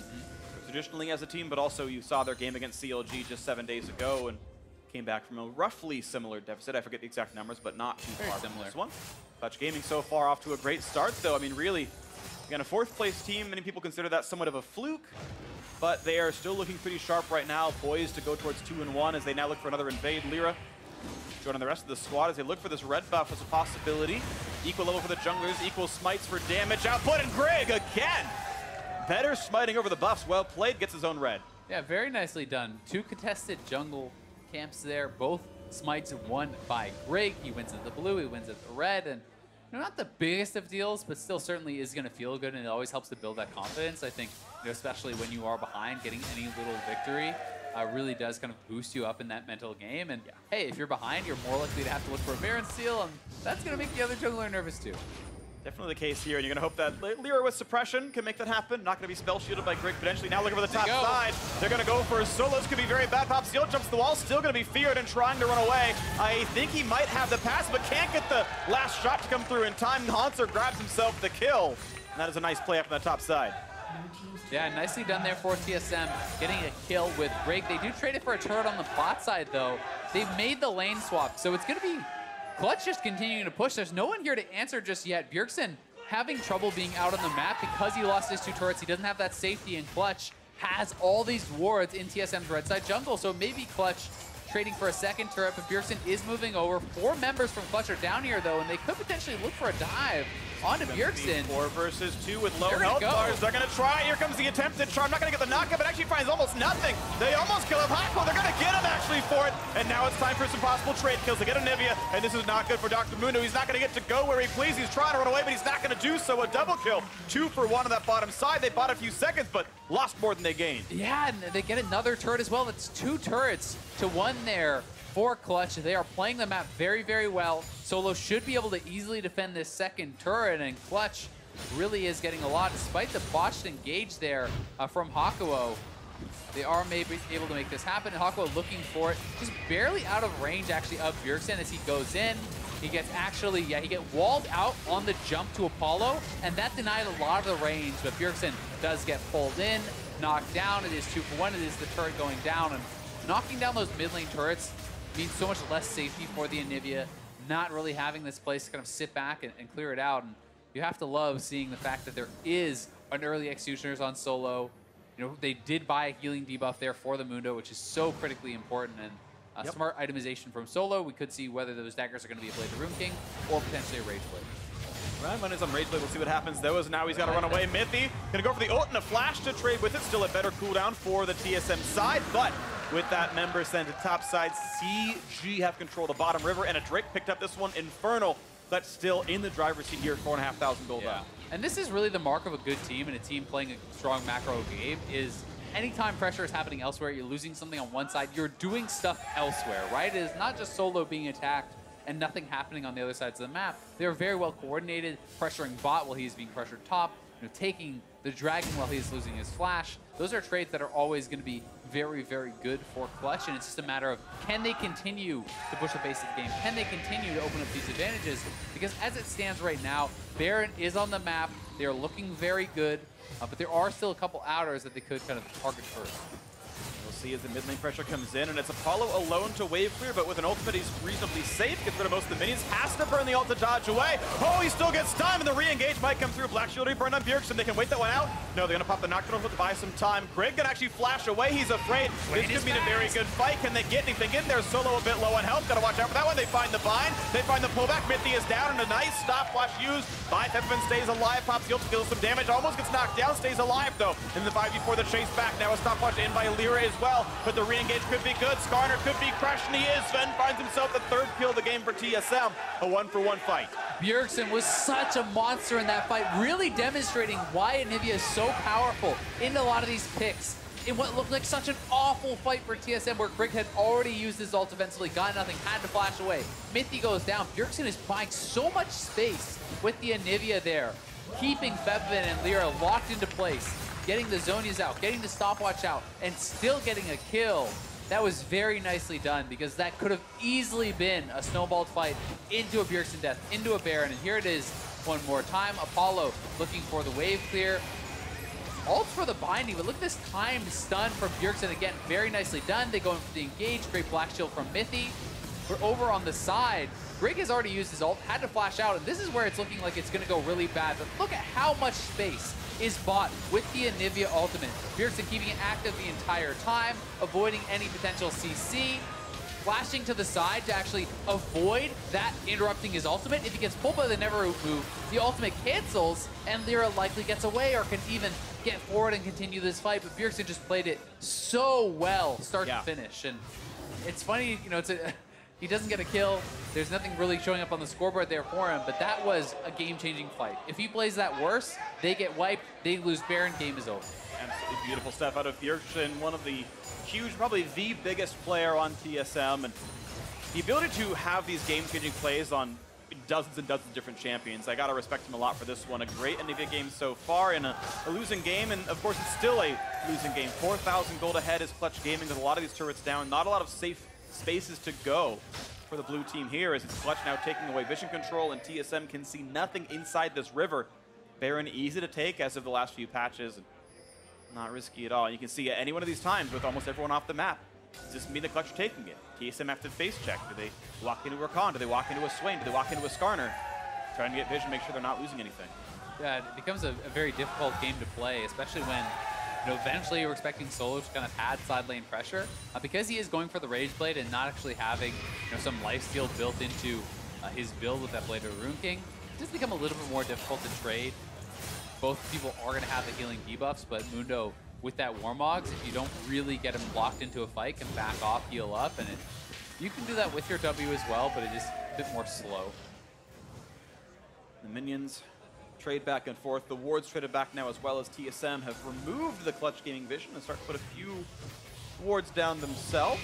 traditionally as a team, but also you saw their game against CLG just 7 days ago and came back from a roughly similar deficit. I forget the exact numbers, but not too far from this one. Clutch Gaming so far off to a great start, though. I mean, really, again, a 4th place team. Many people consider that somewhat of a fluke, but they are still looking pretty sharp right now, poised to go towards 2-1 as they now look for another invade. LirA joining the rest of the squad as they look for this red buff as a possibility. Equal level for the junglers, equal smites for damage output, and Grig again! Better smiting over the buffs. Well played, gets his own red. Yeah, very nicely done. 2 contested jungle camps there. Both smites won by Grig. He wins at the blue, he wins at the red, and not the biggest of deals, but still certainly is going to feel good, and it always helps to build that confidence. I think, especially when you are behind, getting any little victory really does kind of boost you up in that mental game. And hey, if you're behind, you're more likely to have to look for a Baron steal, and that's going to make the other jungler nervous too. Definitely the case here, and you're going to hope that LirA with suppression can make that happen. Not going to be spell shielded by Grig potentially. Now looking for the top side. They're going to go for solos. Could be very bad. Pop steal jumps the wall. Still going to be feared and trying to run away. I think he might have the pass, but can't get the last shot to come through in time. Hauntzer grabs himself the kill. And that is a nice play up on the top side. Yeah, nicely done there for TSM, getting a kill with Grig. They do trade it for a turret on the bot side, though. They've made the lane swap, so it's going to be Clutch just continuing to push. There's no one here to answer just yet. Bjergsen having trouble being out on the map because he lost his 2 turrets. He doesn't have that safety, and Clutch has all these wards in TSM's red side jungle. So maybe Clutch trading for a 2nd turret, but Bjergsen is moving over. 4 members from Clutch are down here, though, and they could potentially look for a dive onto Bjergsen. 4 versus 2 with low health bars. They're going to try. Here comes the attempted charm. Not going to get the knockup, but actually finds almost nothing. They almost kill him. Hakuho, they're going to get him actually for it. And now it's time for some possible trade kills. They get Anivia, and this is not good for Dr. Mundo. He's not going to get to go where he pleases. He's trying to run away, but he's not going to do so. A double kill. 2 for 1 on that bottom side. They bought a few seconds, but lost more than they gained. Yeah, and they get another turret as well. That's 2 turrets to 1 there for Clutch. They are playing the map very, very well. Solo should be able to easily defend this second turret, and Clutch really is getting a lot, despite the botched engage there from Hakuho. They are maybe able to make this happen. Hakuho looking for it, just barely out of range actually of Bjergsen as he goes in. He gets actually, he gets walled out on the jump to Apollo, and that denied a lot of the range, but Bjergsen does get pulled in, knocked down. It is 2 for 1. It is the turret going down, and knocking down those mid lane turrets means so much less safety for the Anivia, not really having this place to kind of sit back and clear it out. And you have to love seeing the fact that there is an early Executioners on Solo. You know, they did buy a healing debuff there for the Mundo, which is so critically important, and smart itemization from Solo. We could see whether those daggers are going to be a Blade of Rune King or potentially a Rage Blade. Right, when it's on Rage Blade, we'll see what happens. Though, as now he's got to run away. Mithy gonna go for the ult and a flash to trade with it. Still a better cooldown for the TSM side, but with that member sent to top side, CG have control of the bottom river, and a Drake picked up this one. Infernal, but still in the driver's seat here, 4,500 gold up. And this is really the mark of a good team and a team playing a strong macro game is anytime pressure is happening elsewhere, you're losing something on one side, you're doing stuff elsewhere, right? It is not just Solo being attacked and nothing happening on the other sides of the map. They're very well coordinated, pressuring bot while he's being pressured top, taking the dragon while he's losing his flash. Those are traits that are always going to be very, very good for Clutch, and it's just a matter of can they continue to push the basic game? Can they continue to open up these advantages? Because as it stands right now, Baron is on the map. They are looking very good, but there are still a couple outers that they could kind of target first. We'll see as the mid lane pressure comes in, and it's Apollo alone to wave clear, but with an ultimate, he's reasonably safe. Gets rid of most of the minions, has to burn the ult to dodge away. Oh, he still gets stunned, and the re-engage might come through. Black Shield burned on Bjergsen. They can wait that one out. No, they're gonna pop the Nocturne to buy some time. Grig can actually flash away. He's afraid. This could be a very good fight. Can they get anything in there? Solo a bit low on health. Gotta watch out for that one. They find the bind. They find the pullback. Mithy is down, and a nice stopwatch used by Febiven. Stays alive. Pops the ult to deal some damage. Almost gets knocked down. Stays alive though. In the 5v4, the chase back. Now a stopwatch in by LirA as well. But the re-engage could be good. Skarner could be crushed, and he is. Zven finds himself the third kill of the game for TSM. A 1-for-1 fight. Bjergsen was such a monster in that fight, really demonstrating why Anivia is so powerful in a lot of these picks. In what looked like such an awful fight for TSM, where Grig had already used his ult eventually, got nothing, had to flash away. Mithy goes down. Bjergsen is buying so much space with the Anivia there, keeping Febiven and LirA locked into place, getting the Zhonya's out, getting the stopwatch out, and still getting a kill. That was very nicely done, because that could have easily been a snowballed fight into a Bjergsen death, into a Baron, and here it is one more time. Apollo looking for the wave clear. Ult for the binding, but look at this timed stun from Bjergsen again. Very nicely done. They go in for the engage. Great black shield from Mithy. We're over on the side. Grig has already used his ult, had to flash out, and this is where it's looking like it's going to go really bad. But look at how much space is bought with the Anivia ultimate. Bjergsen keeping it active the entire time, avoiding any potential CC. Flashing to the side to actually avoid that interrupting his ultimate. If he gets pulled by the never move, the ultimate cancels, and LirA likely gets away or can even get forward and continue this fight. But Bjergsen just played it so well, start to finish. And it's funny, you know, he doesn't get a kill. There's nothing really showing up on the scoreboard there for him, but that was a game-changing fight. If he plays that worse, they get wiped, they lose Baron, game is over. Absolutely beautiful stuff out of Bjergsen, one of the huge, probably the biggest player on TSM, and the ability to have these game-changing plays on dozens and dozens of different champions. I gotta respect him a lot for this one. A great Anivia game so far in a losing game, and of course it's still a losing game. 4,000 gold ahead is Clutch Gaming with a lot of these turrets down. Not a lot of safe spaces to go for the blue team here, as it's Clutch now taking away vision control, and TSM can see nothing inside this river. Baron easy to take as of the last few patches. And not risky at all. And you can see at any one of these times with almost everyone off the map, does this mean the Clutch are taking it? TSM have to face check. Do they walk into Rakan? Do they walk into a Swain? Do they walk into a Skarner? Trying to get vision, make sure they're not losing anything. Yeah, it becomes a very difficult game to play, especially when, you know, eventually you're expecting Solo to kind of add side lane pressure. Because he is going for the Rage Blade and not actually having, you know, some lifesteal built into his build with that Blade of Rune King, it does become a little bit more difficult to trade. Both people are going to have the healing debuffs, but Mundo, with that Warmogs, if you don't really get him locked into a fight, can back off, heal up, and you can do that with your W as well, but it is a bit more slow. The minions trade back and forth. The wards traded back now, as well as TSM have removed the Clutch Gaming vision and start to put a few wards down themselves.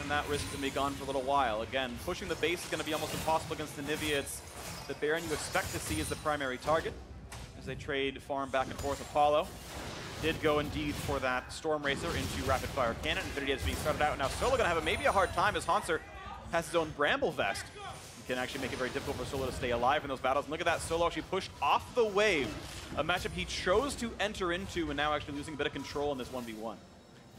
And that risk can be gone for a little while. Again, pushing the base is going to be almost impossible against Anivia. It's the Baron you expect to see as the primary target as they trade farm back and forth. Apollo did go indeed for that Storm Racer into Rapid Fire Cannon. Infinity has been started out. Now Solo going to have maybe a hard time as Hauntzer has his own Bramble Vest. It can actually make it very difficult for Solo to stay alive in those battles. And look at that, Solo actually pushed off the wave. A matchup he chose to enter into and now actually losing a bit of control in this 1v1.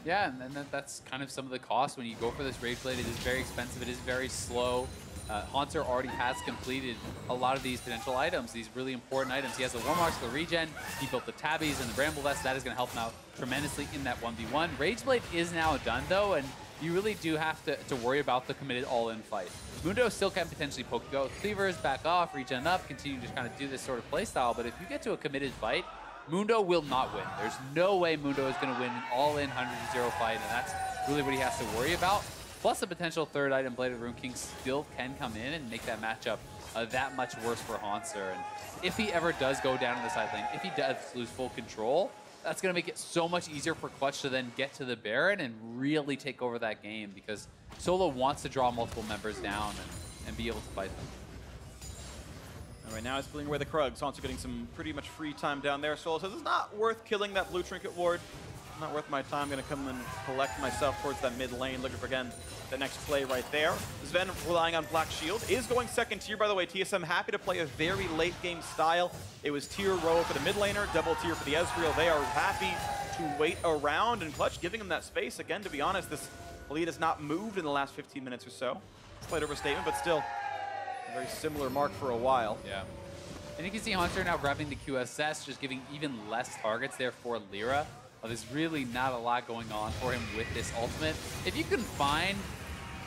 Yeah, and then that's kind of some of the cost when you go for this Rage Blade. It is very expensive, it is very slow. Hauntzer already has completed a lot of these potential items, these really important items. He has the Warmarks, the regen, he built the Tabbies and the Bramble Vest. That is going to help him out tremendously in that 1v1. Rage Blade is now done though, and you really do have to worry about the committed all-in fight. Mundo still can potentially poke go cleavers, back off, regen up, continue to kind of do this sort of playstyle, but if you get to a committed fight, Mundo will not win. There's no way Mundo is going to win an all-in 100-0 fight, and that's really what he has to worry about. Plus, a potential third item, Blade of Rune King, still can come in and make that matchup that much worse for Hauntzer. And if he ever does go down in the side lane, if he does lose full control, that's going to make it so much easier for Clutch to then get to the Baron and really take over that game, because Solo wants to draw multiple members down and be able to fight them. All right, now he's pulling away the Krugs. Hauntzer getting some pretty much free time down there. Solo says it's not worth killing that blue trinket ward. Not worth my time. Going to come and collect myself towards that mid lane. Looking for, again, the next play right there. Zven relying on Black Shield. Is going second tier, by the way. TSM happy to play a very late game style. It was tier row for the mid laner, double tier for the Ezreal. They are happy to wait around, and Clutch giving them that space. Again, to be honest, this lead has not moved in the last 15 minutes or so. Slight overstatement, but still a very similar mark for a while. Yeah. And you can see Hauntzer now grabbing the QSS, just giving even less targets there for LirA. There's really not a lot going on for him with this ultimate. If you can find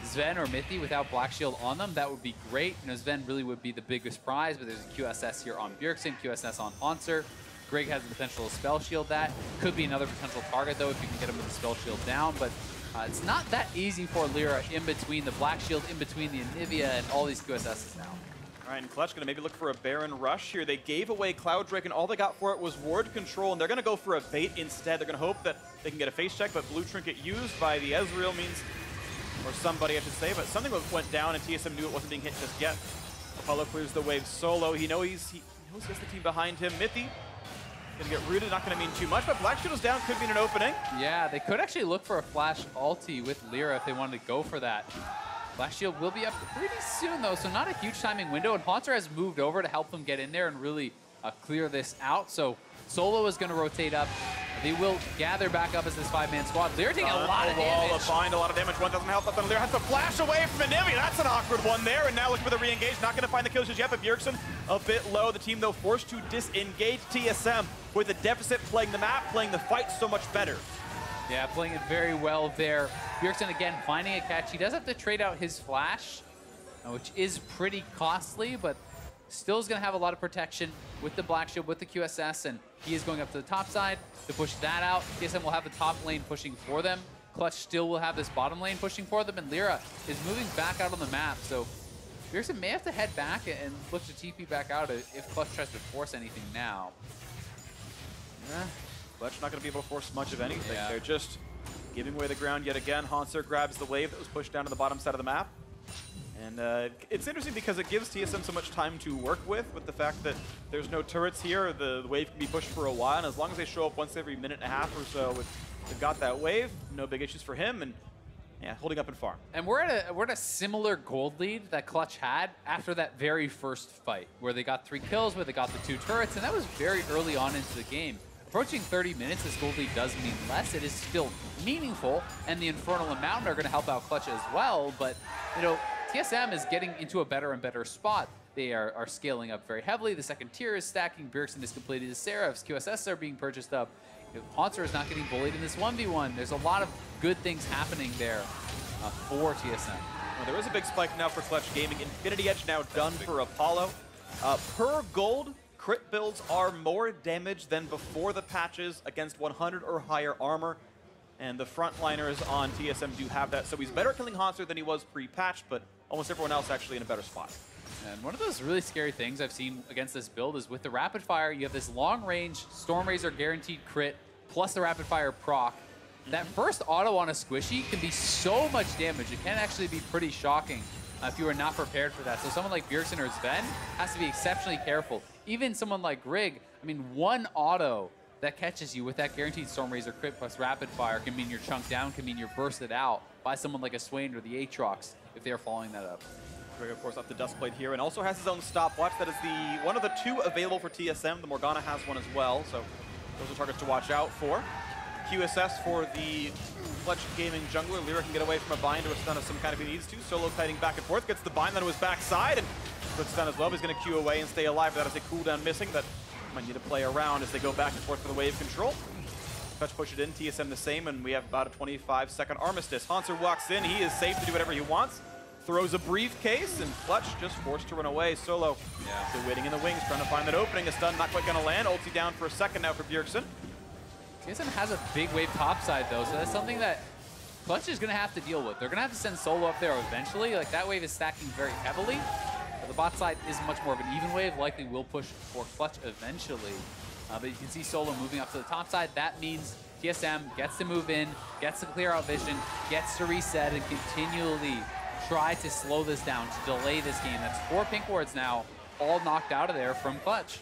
Zven or Mithy without Black Shield on them, that would be great. You know, Zven really would be the biggest prize, but there's a QSS here on Bjergsen, QSS on Hauntzer. Grig has the potential to spell shield that. Could be another potential target though if you can get him with the spell shield down, but it's not that easy for LirA in between the Black Shield, in between the Anivia, and all these QSSs now. All right, and Clutch going to maybe look for a Baron rush here. They gave away Cloud Drake, and all they got for it was ward control, and they're going to go for a bait instead. They're going to hope that they can get a face check, but blue trinket used by the Ezreal means, or somebody I should say, but something went down, and TSM knew it wasn't being hit just yet. Apollo clears the wave solo. He knows he has the team behind him. Mithy going to get rooted, not going to mean too much, but Black Shield is down, could mean an opening. Yeah, they could actually look for a flash ulti with LirA if they wanted to go for that. Black Shield will be up pretty soon, though, so not a huge timing window. And Hauntzer has moved over to help them get in there and really clear this out. So Solo is going to rotate up. They will gather back up as this 5-man squad. LirA taking a lot of damage. Find a lot of damage. 1,000 health left on LirA. Has to flash away from Anivia. That's an awkward one there. And now looking for the re-engage. Not going to find the kills just yet, but Bjergsen a bit low. The team, though, forced to disengage. TSM with a deficit, playing the map, playing the fight so much better. Yeah, playing it very well there. Bjergsen, again, finding a catch. He does have to trade out his flash, which is pretty costly, but still is going to have a lot of protection with the Black Shield, with the QSS, and he is going up to the top side to push that out. TSM will have the top lane pushing for them. Clutch still will have this bottom lane pushing for them, and LirA is moving back out on the map, so Bjergsen may have to head back and look to TP back out if Clutch tries to force anything now. Yeah. Clutch not going to be able to force much of anything. Yeah. They're just giving away the ground yet again. Hauntzer grabs the wave that was pushed down to the bottom side of the map. And it's interesting because it gives TSM so much time to work with the fact that there's no turrets here. The wave can be pushed for a while, and as long as they show up once every minute and a half or so, they've got that wave, no big issues for him, and yeah, holding up in farm. And we're at a similar gold lead that Clutch had after that very first fight, where they got 3 kills, where they got the 2 turrets, and that was very early on into the game. Approaching 30 minutes, this gold lead does mean less. It is still meaningful, and the Infernal and Mountain are going to help out Clutch as well. But, you know, TSM is getting into a better and better spot. They are scaling up very heavily. The second tier is stacking. Bjergsen is completed his Seraphs. QSS are being purchased up. You know, Hauntzer is not getting bullied in this 1v1. There's a lot of good things happening there for TSM. Well, there is a big spike now for Clutch Gaming. Infinity Edge now done for Apollo. Per gold, crit builds are more damage than before the patches against 100 or higher armor. And the frontliners on TSM do have that. So he's better killing Hauntzer than he was pre-patch, but almost everyone else actually in a better spot. And one of those really scary things I've seen against this build is with the rapid fire, you have this long range Storm Razor guaranteed crit plus the rapid fire proc. that first auto on a squishy can be so much damage. It can actually be pretty shocking if you are not prepared for that. So someone like Bjergsen or Zven has to be exceptionally careful. Even someone like Grig, I mean, one auto that catches you with that guaranteed Stormrazor crit plus rapid fire can mean you're chunked down, can mean you're bursted out by someone like a Swain or the Aatrox if they're following that up. Grig, of course, up the Dustblade here, and also has his own stopwatch. That is one of the two available for TSM. The Morgana has one as well, so those are targets to watch out for. QSS for the Clutch Gaming jungler. LirA can get away from a bind or a stun of some kind if he needs to. Solo kiting back and forth, gets the bind on his backside, and good stun as well. He's going to Q away and stay alive. That is a cooldown missing that might need to play around as they go back and forth for the wave control. Clutch push it in, TSM the same, and we have about a 25-second armistice. Hauntzer walks in, he is safe to do whatever he wants. Throws a briefcase, and Clutch just forced to run away. Solo still waiting in the wings, trying to find that opening. A stun not quite going to land. Ulti down for a second now for Bjergsen. TSM has a big wave topside though, so that's something that Clutch is going to have to deal with. They're going to have to send Solo up there eventually. Like, that wave is stacking very heavily. But the bot side is much more of an even wave. Likely will push for Clutch eventually. But you can see Solo moving up to the top side. That means TSM gets to move in, gets to clear out vision, gets to reset, and continually try to slow this down, to delay this game. That's 4 pink wards now, all knocked out of there from Clutch.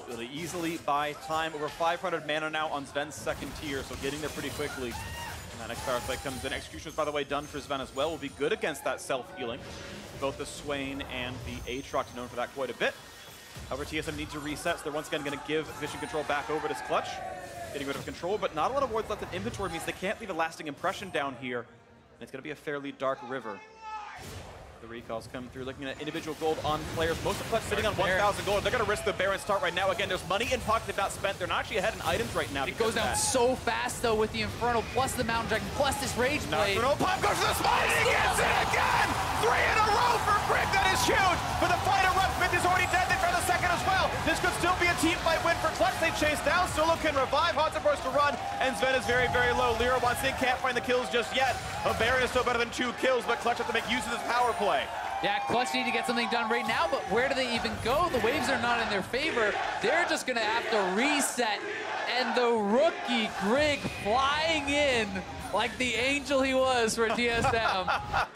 Really easily buy time. Over 500 mana now on Zven's second tier, so getting there pretty quickly. And that next power play comes in. Execution is, by the way, done for Zven as well. Will be good against that self-healing. Both the Swain and the Aatrox known for that quite a bit. However, TSM needs to reset, so they're once again going to give vision control back over to Clutch. Getting rid of control, but not a lot of wards left in inventory means they can't leave a lasting impression down here. And it's going to be a fairly dark river. The recalls come through, looking at individual gold on players. Most of Clutch sitting on 1,000 gold. They're going to risk the Baron start right now. Again, there's money in pocket they've not spent. They're not actually ahead in items right now. It goes down so fast, though, with the Infernal, plus the Mountain Dragon, plus this Rage Blade. Nocturne pop goes for the smite, and he gets it again! 3 in a row for Grig. That is huge! But the fight erupts. Mithy's already dead. They found the second as well. This could still be a team fight win for Clutch. They chase down. Solo can revive. Hauntzer forced to run, and Zven is very, very low. LirA once again can't find the kills just yet. A Baron is still better than 2 kills, but Clutch have to make use of this power play. Yeah, Clutch need to get something done right now, but where do they even go? The waves are not in their favor. They're just going to have to reset. And the rookie, Grig, flying in like the angel he was for TSM,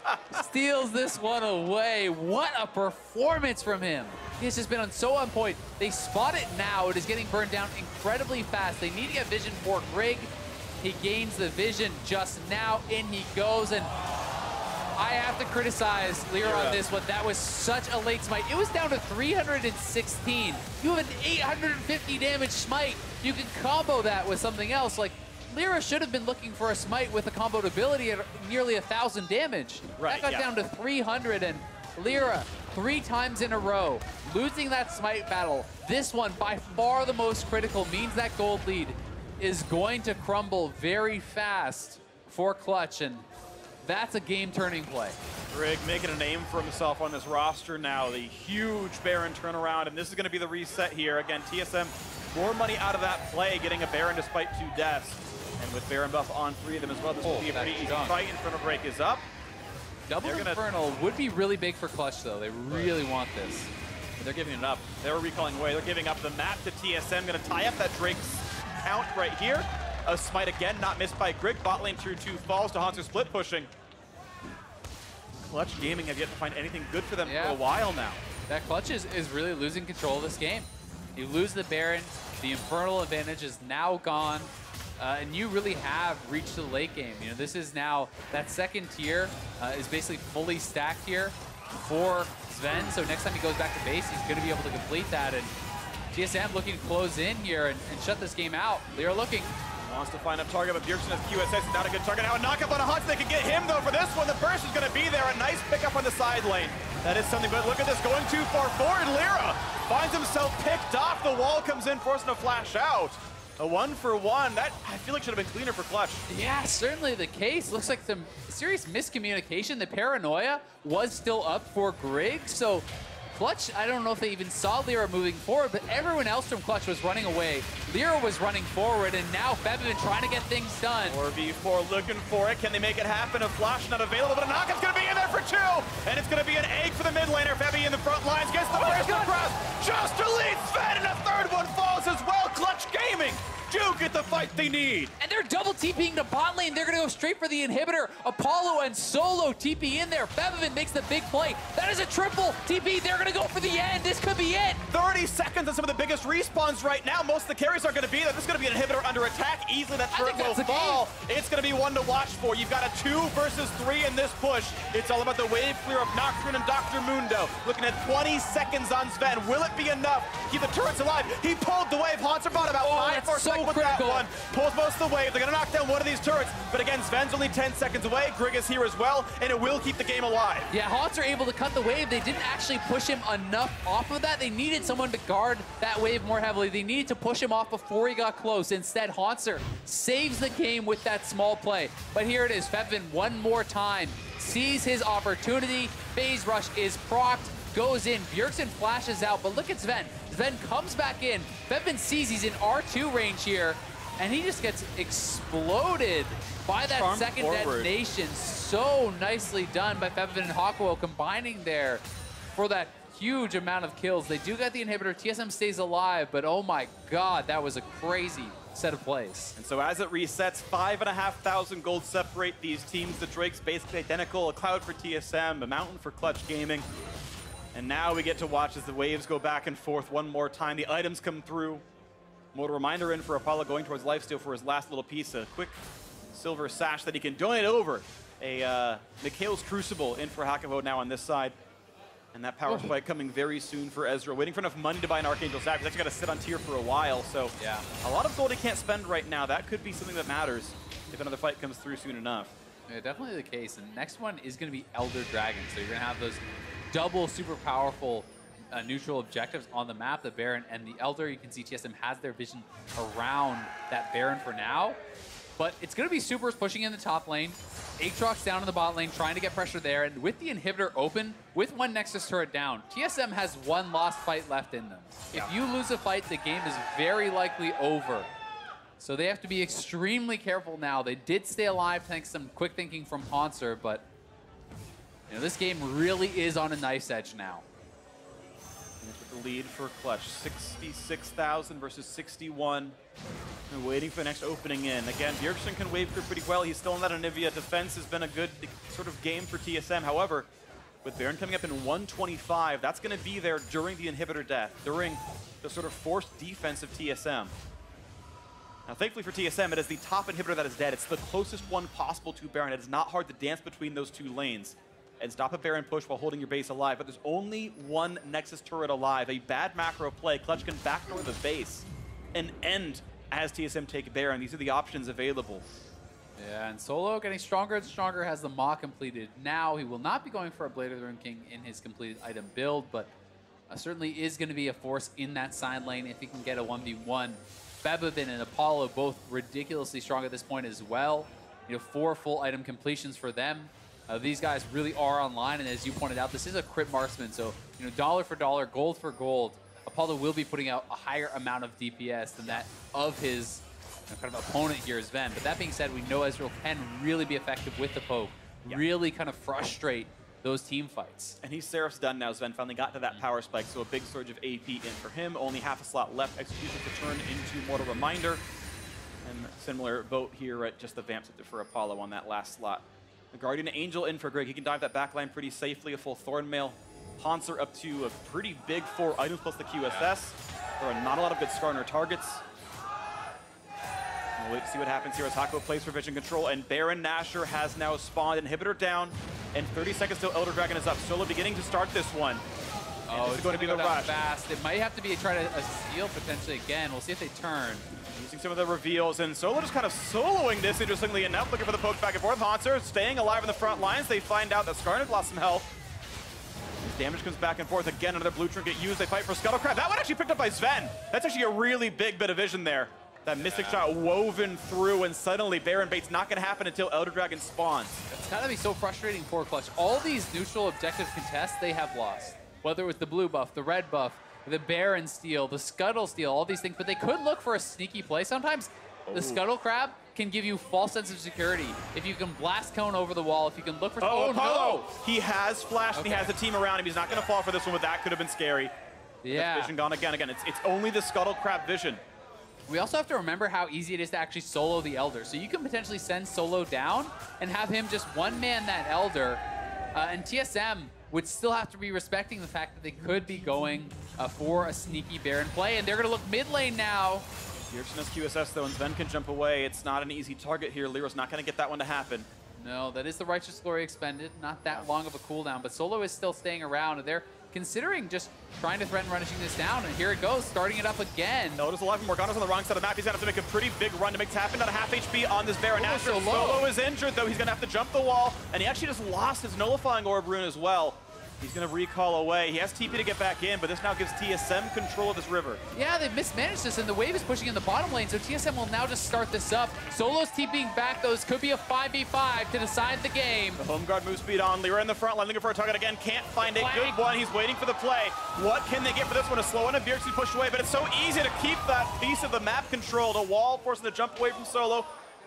steals this one away. What a performance from him. He's just been so on point. They spot it now. It is getting burned down incredibly fast. They need to get vision for Grig. He gains the vision just now. In he goes, and I have to criticize LirA on this one. That was such a late smite. It was down to 316. You have an 850 damage smite. You can combo that with something else. Like, LirA should have been looking for a smite with a comboed ability at nearly 1,000 damage. That got down to 300, and LirA 3 times in a row, losing that smite battle. This one, by far the most critical, means that gold lead is going to crumble very fast for Clutch, and that's a game-turning play. Grig making a name for himself on this roster now. The huge Baron turnaround, and this is going to be the reset here. Again, TSM, more money out of that play, getting a Baron despite 2 deaths. And with Baron buff on 3 of them as well, this will be a pretty easy fight. Infernal Break is up. Double Infernal would be really big for Clutch, though. They really want this. They're giving it up. They're recalling away. They're giving up the map to TSM. Going to tie up that Drake's count right here. A smite again, not missed by Grig. Bot lane through 2 falls to Hauntzer split pushing. Clutch Gaming have yet to find anything good for them for a while now. That Clutch is really losing control of this game. You lose the Baron, the Infernal advantage is now gone, and you really have reached the late game. You know, this is now, that second tier is basically fully stacked here for Zven, so next time he goes back to base, he's going to be able to complete that, and TSM looking to close in here and shut this game out. LirA looking. Wants to find a target, but Bjergsen has QSS. It's not a good target. Now a knockup on a Hauntzer. They can get him, though, for this one. The burst is going to be there. A nice pickup on the side lane. That is something, but look at this. Going too far forward. LirA finds himself picked off. The wall comes in, forcing a flash out. A 1-for-1. That, I feel like, should have been cleaner for Clutch. Yeah, certainly the case. Looks like some serious miscommunication. The paranoia was still up for Grig, so Clutch, I don't know if they even saw LirA moving forward, but everyone else from Clutch was running away. LirA was running forward, and now Febiven trying to get things done. 4v4 looking for it. Can they make it happen? A flash not available, but a knockup's going to be in there for 2. And it's going to be an egg for the mid laner. Febby in the front lines gets the first across. Just to lead Zven, and a third one falls as well. Clutch Gaming. Duke look at the fight they need. And they're double TPing to bot lane. They're going to go straight for the inhibitor. Apollo and Solo TP in there. Febiven makes the big play. That is a triple TP. They're going to go for the end. This could be it. 30 seconds on some of the biggest respawns right now. Most of the carries aren't going to be there. This is going to be an inhibitor under attack. Easily that turret will fall. It's going to be one to watch for. You've got a 2 versus 3 in this push. It's all about the wave clear of Nocturne and Dr. Mundo. Looking at 20 seconds on Zven. Will it be enough to keep the turrets alive? He pulled the wave. Hauntzer bought about 5 more seconds with that one. Pulls most of the wave. They're going to knock down one of these turrets. But again, Zven's only 10 seconds away. Grig is here as well, and it will keep the game alive. Yeah, Hauntzer able to cut the wave. They didn't actually push him enough off of that. They needed someone to guard that wave more heavily. They needed to push him off before he got close. Instead, Hauntzer saves the game with that small play. But here it is. Febiven one more time sees his opportunity. Phase rush is procced, goes in. Bjergsen flashes out, but look at Zven. Zven comes back in. Febiven sees he's in R2 range here, and he just gets exploded by that second detonation. So nicely done by Febiven and Hakuho combining there for that huge amount of kills. They do get the inhibitor. TSM stays alive, but oh my god, that was a crazy set of plays. And so as it resets, 5,500 gold separate these teams. The Drake's basically identical. A Cloud for TSM, a Mountain for Clutch Gaming. And now we get to watch as the waves go back and forth one more time. The items come through. More reminder in for Apollo going towards lifesteal for his last little piece. A quick silver sash that he can donate over. A Mikhail's Crucible in for Hakuho now on this side. And that power spike coming very soon for Ezreal. Waiting for enough money to buy an Archangel Sack. He's actually got to sit on tier for a while. So yeah, a lot of gold he can't spend right now. That could be something that matters if another fight comes through soon enough. Yeah, definitely the case. And the next one is going to be Elder Dragon. So you're going to have those double super powerful neutral objectives on the map, the Baron and the Elder. You can see TSM has their vision around that Baron for now. But it's going to be Supers pushing in the top lane. Aatrox down in the bot lane, trying to get pressure there. And with the inhibitor open, with one Nexus turret down, TSM has one lost fight left in them. Yeah. If you lose a fight, the game is very likely over. So they have to be extremely careful now. They did stay alive thanks to some quick thinking from Hauntzer, but you know, this game really is on a knife's edge now. The lead for Clutch, 66,000 versus 61. And waiting for the next opening in. Again, Bjergsen can wave through pretty well. He's still in that Anivia. Defense has been a good sort of game for TSM. However, with Baron coming up in 125, that's going to be there during the inhibitor death, during the sort of forced defense of TSM. Now, thankfully for TSM, it is the top inhibitor that is dead. It's the closest one possible to Baron. It is not hard to dance between those two lanes and stop a Baron push while holding your base alive. But there's only one Nexus turret alive. A bad macro play. Clutch can backdoor the base and end as TSM take Baron. These are the options available. Yeah, and Solo getting stronger and stronger, has the Maw completed. Now he will not be going for a Blade of the Rune King in his completed item build, but certainly is going to be a force in that side lane if he can get a 1v1. Febiven and Apollo both ridiculously strong at this point as well. You know, 4 full item completions for them. These guys really are online, and as you pointed out, this is a crit marksman, so you know, dollar for dollar, gold for gold. Apollo will be putting out a higher amount of DPS than that of his kind of opponent here, Zven. But that being said, we know Ezreal can really be effective with the poke, really kind of frustrate those team fights. And he's Seraph's done now. Zven finally got to that power spike, so a big surge of AP in for him. Only half a slot left. Execution to turn into Mortal Reminder. And similar vote here at just the Vamps for Apollo on that last slot. The Guardian Angel in for Grig. He can dive that backline pretty safely. A full Thornmail. Hauntzer up to a pretty big 4 items plus the QSS. There are not a lot of good Skarner targets. We'll wait to see what happens here as Hakuho plays for vision control, and Baron Nashor has now spawned. Inhibitor down, and 30 seconds till Elder Dragon is up. Solo beginning to start this one. Oh, it's going to be the rush. Fast. It might have to be try to steal potentially again. We'll see if they turn. Using some of the reveals, and Solo just kind of soloing this, interestingly enough, looking for the poke back and forth. Hauntzer staying alive in the front lines. They find out that Skarner lost some health. Damage comes back and forth again. Another blue trinket used. They fight for Scuttle Crab. That one actually picked up by Zven. That's actually a really big bit of vision there. That Mystic shot woven through, and suddenly Baron bait's not going to happen until Elder Dragon spawns. It's got to be so frustrating for Clutch. All these neutral objective contests they have lost. Whether it was the blue buff, the red buff, the Baron steal, the Scuttle steal, all these things. But they could look for a sneaky play. Sometimes the Scuttle Crab can give you false sense of security. If you can blast cone over the wall, if you can look for... Oh, Apollo! No. He has flashed, and he has a team around him. He's not going to fall for this one, but that could have been scary. Yeah. Vision gone again. It's only the Scuttle Crab vision. We also have to remember how easy it is to actually solo the Elder. So you can potentially send Solo down and have him just one-man that Elder. And TSM would still have to be respecting the fact that they could be going for a sneaky Baron play. And they're going to look mid lane now. Bjergsen has QSS though, and Zven can jump away. It's not an easy target here. LirA's not going to get that one to happen. No, that is the Righteous Glory expended. Not that long of a cooldown, but Solo is still staying around. And they're considering just trying to threaten running this down, and here it goes, starting it up again. Elder's alive, Morgana's on the wrong side of the map. He's gonna have to make a pretty big run to make it happen. Not a half HP on this Baron. So Solo is injured though. He's gonna have to jump the wall, and he actually just lost his nullifying orb rune as well. He's gonna recall away. He has TP to get back in, but this now gives TSM control of this river. Yeah, they've mismanaged this, and the wave is pushing in the bottom lane, so TSM will now just start this up. Solo's TPing back, though. This could be a 5v5 to decide the game. The home guard move speed on. LirA in the front line, looking for a target again. Can't find it. Good one. He's waiting for the play. What can they get for this one? A slow one, and Bjergsen pushed away, but it's so easy to keep that piece of the map controlled. A wall forcing the jump away from Solo,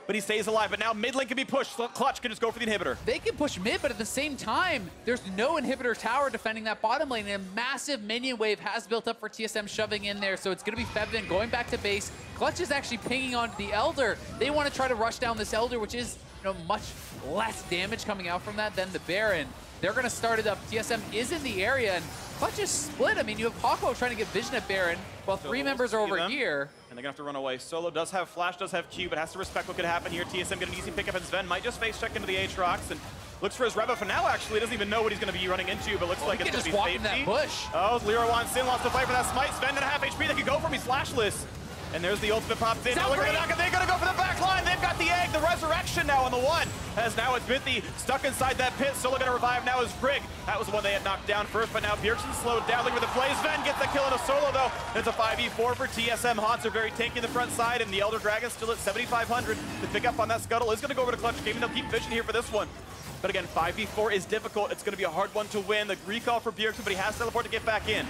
but he stays alive. But now mid lane can be pushed. So Clutch can just go for the inhibitor. They can push mid, but at the same time, there's no inhibitor tower defending that bottom lane, and a massive minion wave has built up for TSM shoving in there, so it's going to be Febiven going back to base. Clutch is actually pinging onto the Elder. They want to try to rush down this Elder, which is, you know, much less damage coming out from that than the Baron. They're going to start it up. TSM is in the area, and Clutch is split. I mean, you have Hakuho trying to get vision at Baron, while three members are over here. And they're going to have to run away. Solo does have Flash, does have Q, but has to respect what could happen here. TSM get an easy pickup, and Zven might just face check into the Aatrox and looks for his rebuff. For now, actually, doesn't even know what he's going to be running into, but looks like it's going to be safety. That bush. Oh, LirA wants in, lost the fight for that smite. Zven at half HP. They can go for him. He's flashless. And there's the ultimate pops in. Now look at the, they're going to go for the back line. They've got the egg, the resurrection now on the one. As now it's Mithy stuck inside that pit. Solo going to revive now is Grig. That was the one they had knocked down first, but now Bjergsen slowed down. Look at the play. Zven gets the kill on a Solo though. It's a 5v4 for TSM. Hauntzer very tanky in the front side, and the Elder Dragon still at 7,500. The pick up on that Scuttle is going to go over to Clutch Gaming. They'll keep vision here for this one. But again, 5v4 is difficult. It's going to be a hard one to win. The recall for Bjergsen, but he has to teleport to get back in.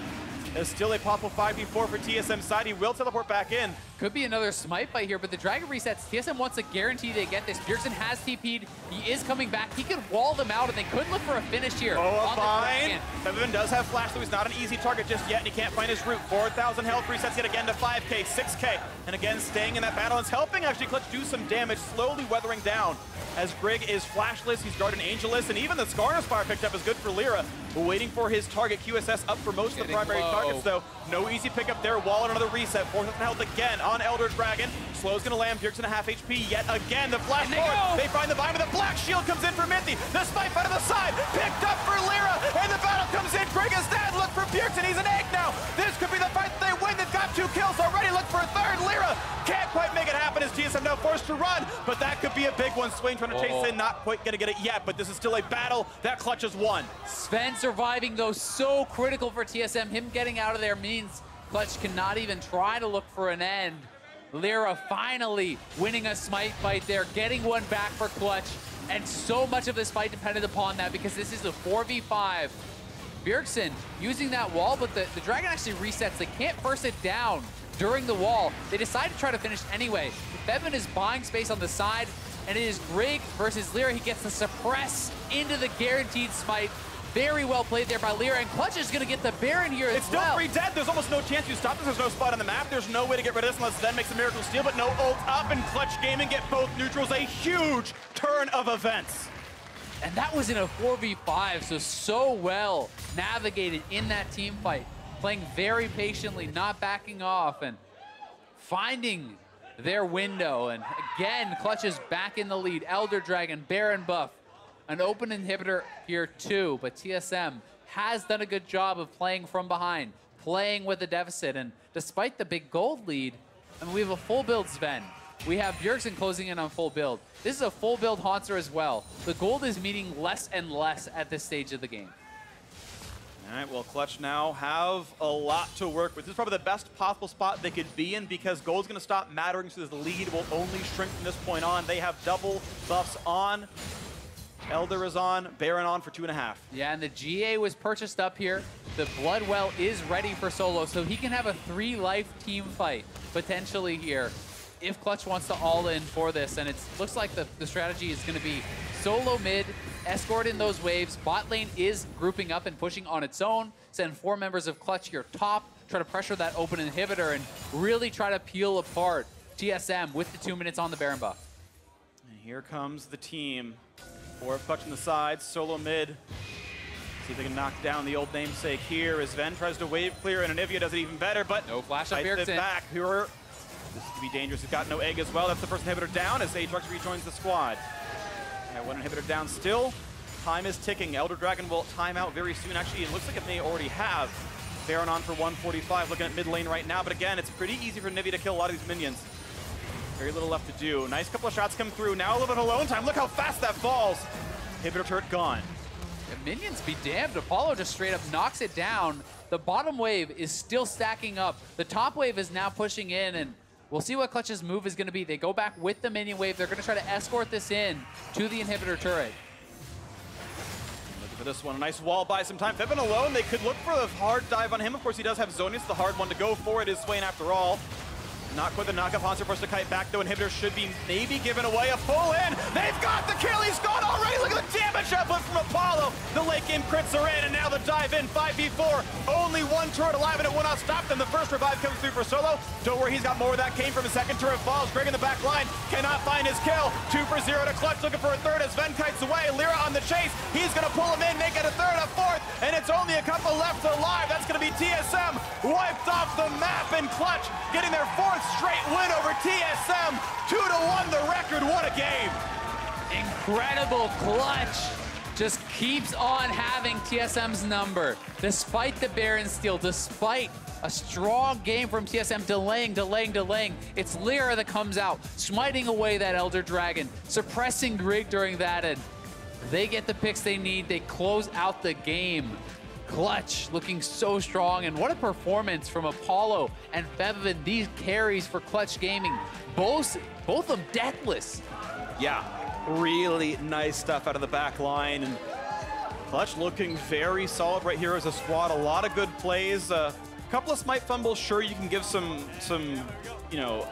There's still a possible 5v4 for TSM side. He will teleport back in. Could be another smite fight here, but the Dragon resets. TSM wants to guarantee they get this. Bjergsen has TP'd. He is coming back. He could wall them out, and they could look for a finish here. Oh, fine. Febiven does have Flash, so he's not an easy target just yet, and he can't find his route. 4,000 health, resets yet again to 5k, 6k, and again staying in that battle. It's helping actually Clutch do some damage, slowly weathering down. As Grig is flashless, he's guarding Angelus, and even the Skarner Spire picked up is good for LirA. We're waiting for his target. QSS up for most of the primary targets, though. No easy pickup there. Wall and another reset. 4,000 health again on Elder Dragon. Slow's gonna land. Bjergsen at half HP yet again. The flash forward. They find the bind, but the black shield comes in for Mithy. The spike out of the side. Picked up for LirA, and the battle comes in. Grig is dead. Look for Bjergsen. He's an egg now. This could be the fight that they win. They've got 2 kills already. Look for a third. LirA can't quite make it happen as TSM now forced to run, but that could be a big one. Swain trying to chase in, not quite gonna get it yet, but this is still a battle that Clutch has won. Zven surviving, though, so critical for TSM. Him getting out of there means Clutch cannot even try to look for an end. LirA finally winning a smite fight there, getting one back for Clutch, and so much of this fight depended upon that because this is a 4v5. Bjergsen using that wall, but the Dragon actually resets. They can't burst it down during the wall. They decide to try to finish anyway. Febiven is buying space on the side, and it is Grig versus LirA. He gets the suppress into the guaranteed smite. Very well played there by LirA, and Clutch is going to get the Baron here as well. It's still 3 dead. There's almost no chance you stop this. There's no spot on the map. There's no way to get rid of this unless Zven makes a miracle steal, but no ult up, and Clutch Gaming get both neutrals. A huge turn of events. And that was in a 4v5, so well navigated in that team fight. Playing very patiently, not backing off, and finding their window. And again, Clutch is back in the lead. Elder Dragon, Baron buff, an open inhibitor here too, but TSM has done a good job of playing from behind, playing with the deficit, and despite the big gold lead, I mean, we have a full build Zven. We have Bjergsen closing in on full build. This is a full build Hauntzer as well. The gold is meaning less and less at this stage of the game. All right, well, Clutch now have a lot to work with. This is probably the best possible spot they could be in because gold's going to stop mattering, so the lead will only shrink from this point on. They have double buffs on. Elder is on, Baron on for 2.5. Yeah, and the GA was purchased up here. The Bloodwell is ready for Solo, so he can have a 3-life team fight potentially here if Clutch wants to all in for this. And it looks like the strategy is going to be Solo mid, escort in those waves. Bot lane is grouping up and pushing on its own. Send 4 members of Clutch here top, try to pressure that open inhibitor and really try to peel apart TSM with the 2 minutes on the Baron buff. And here comes the team. 4 clutching the sides, solo mid. See if they can knock down the old namesake here as Zven tries to wave clear, and Anivia does it even better, but no flash up Bjergsen. Bjergsen. Back. This could be dangerous. He's got no egg as well. That's the first inhibitor down as Aatrox rejoins the squad. Yeah, 1 inhibitor down still. Time is ticking. Elder Dragon will time out very soon. Actually, it looks like it may already have. Baron on for 145, looking at mid lane right now. But again, it's pretty easy for Anivia to kill a lot of these minions. Very little left to do. Nice couple of shots come through. Now a little bit of alone time. Look how fast that falls. Inhibitor turret gone. Yeah, minions be damned. Apollo just straight up knocks it down. The bottom wave is still stacking up. The top wave is now pushing in, and we'll see what Clutch's move is going to be. They go back with the minion wave. They're going to try to escort this in to the inhibitor turret. Looking for this one. A nice wall buy some time. Febiven alone. They could look for a hard dive on him. Of course, he does have Zonius, the hard one to go for. It is Swain after all. Not quite the knockup. Hauntzer forced to kite back, though. Inhibitor should be maybe given away. A pull in. They've got the kill. He's gone already. Look at the damage output from Apollo. The late game crits are in, and now the dive in. 5v4. Only 1 turret alive, and it will not stop them. The first revive comes through for Solo. Don't worry, he's got more where that came from. His second turret falls. Grig in the back line cannot find his kill. 2 for 0 to Clutch, looking for a third as Zven kites away. LirA on the chase. He's going to pull him in, make it a third, a fourth, and it's only a couple left alive. That's going to be TSM wiped off the map, and Clutch getting their 4th straight win over TSM. 2-1 the record. What a game. Incredible. Clutch just keeps on having TSM's number. Despite the Baron steal, despite a strong game from TSM, delaying. It's LirA that comes out, smiting away that Elder Dragon, suppressing Grig during that, and they get the picks they need. They close out the game. Clutch looking so strong, and what a performance from Apollo and Febiven. These carries for Clutch Gaming, both of them deathless. Yeah, really nice stuff out of the back line, and Clutch looking very solid right here as a squad. A lot of good plays. A couple of smite fumbles. Sure, you can give some you know,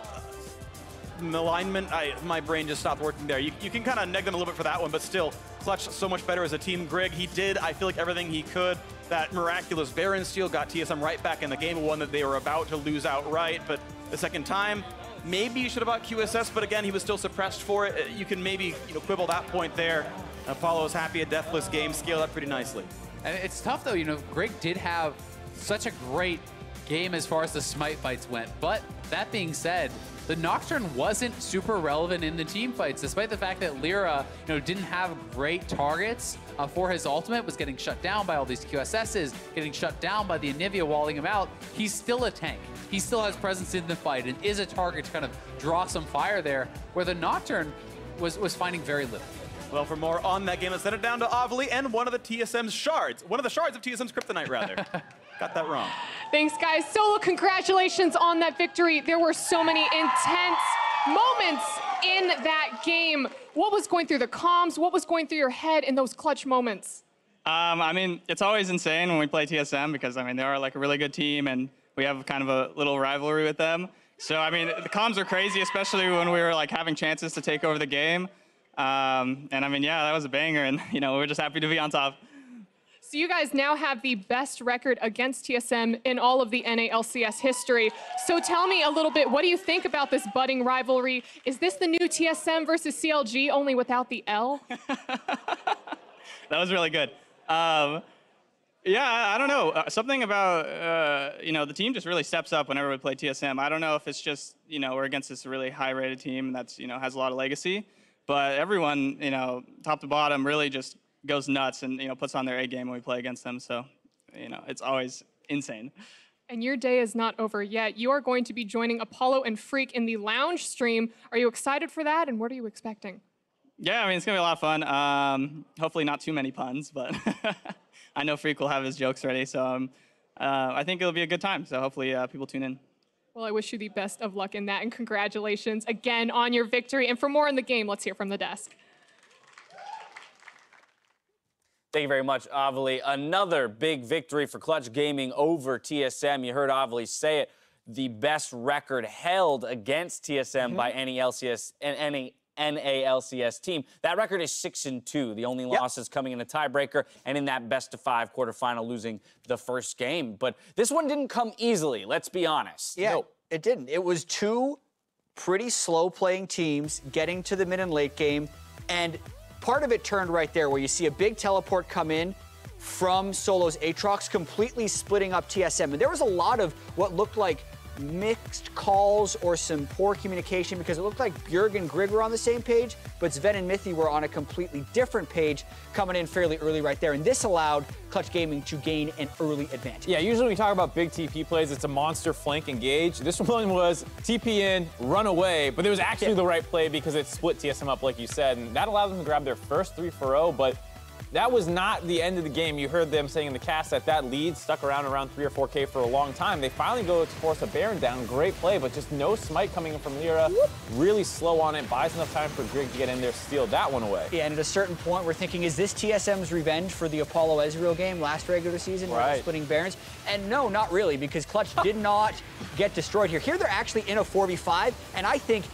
alignment. My brain just stopped working there. You can kind of neg them a little bit for that one, but still, Clutch so much better as a team. Grig, he did, I feel like, everything he could. That miraculous Baron steal got TSM right back in the game, one that they were about to lose outright. But the second time, maybe you should have bought QSS, but again, he was still suppressed for it. You can maybe quibble that point there. Apollo's happy, a deathless game, scaled up pretty nicely. And it's tough though, Grig did have such a great game as far as the smite fights went. But that being said, the Nocturne wasn't super relevant in the team fights, despite the fact that LirA, didn't have great targets for his ultimate, was getting shut down by all these QSSs, getting shut down by the Anivia walling him out. He's still a tank. He still has presence in the fight and is a target to kind of draw some fire there, where the Nocturne was finding very little. Well, for more on that game, let's send it down to Avali and one of the TSM's shards. One of the shards of TSM's kryptonite, rather. Got that wrong. Thanks, guys. Solo, congratulations on that victory. There were so many intense moments in that game. What was going through the comms? What was going through your head in those clutch moments? I mean, it's always insane when we play TSM because, I mean, they are like a really good team and we have kind of a little rivalry with them. So, I mean, the comms are crazy, especially when we were like having chances to take over the game. And I mean, yeah, that was a banger and, we're just happy to be on top. So you guys now have the best record against TSM in all of the NA LCS history. So tell me a little bit, what do you think about this budding rivalry? Is this the new TSM versus CLG, only without the L? That was really good. Yeah, I don't know. Something about, the team just really steps up whenever we play TSM. I don't know if it's just, we're against this really high-rated team that's, has a lot of legacy. But everyone, top to bottom, really just goes nuts and, puts on their A game when we play against them. So, it's always insane. And your day is not over yet. You are going to be joining Apollo and Freak in the lounge stream. Are you excited for that? And what are you expecting? Yeah, I mean, it's going to be a lot of fun. Hopefully not too many puns, but I know Freak will have his jokes ready. So I think it'll be a good time. So hopefully people tune in. Well, I wish you the best of luck in that. And congratulations again on your victory. And for more on the game, let's hear from the desk. Thank you very much, Avali. Another big victory for Clutch Gaming over TSM. You heard Avali say it. The best record held against TSM by any LCS and any NALCS team. That record is 6-2. The only losses coming in a tiebreaker and in that best-of-5 quarterfinal, losing the first game. But this one didn't come easily, let's be honest. Yeah, it didn't. It was two pretty slow-playing teams getting to the mid and late game, and part of it turned right there where you see a big teleport come in from Solo's Aatrox, completely splitting up TSM. And there was a lot of what looked like mixed calls or some poor communication because it looked like Bjerg and Grig were on the same page, but Zven and Mithy were on a completely different page coming in fairly early right there. And this allowed Clutch Gaming to gain an early advantage. Yeah, usually when we talk about big TP plays, it's a monster flank engage. This one was TP in, run away, but it was actually the right play because it split TSM up like you said, and that allowed them to grab their first 3-4-0, but that was not the end of the game. You heard them saying in the cast that lead stuck around 3 or 4K for a long time. They finally go to force a Baron down. Great play, but just no smite coming in from LirA. Really slow on it. Buys enough time for Grig to get in there, steal that one away. Yeah, and at a certain point, we're thinking, is this TSM's revenge for the Apollo Ezreal game last regular season where they're splitting Barons? And no, not really, because Clutch did not get destroyed here. Here they're actually in a 4v5, and I think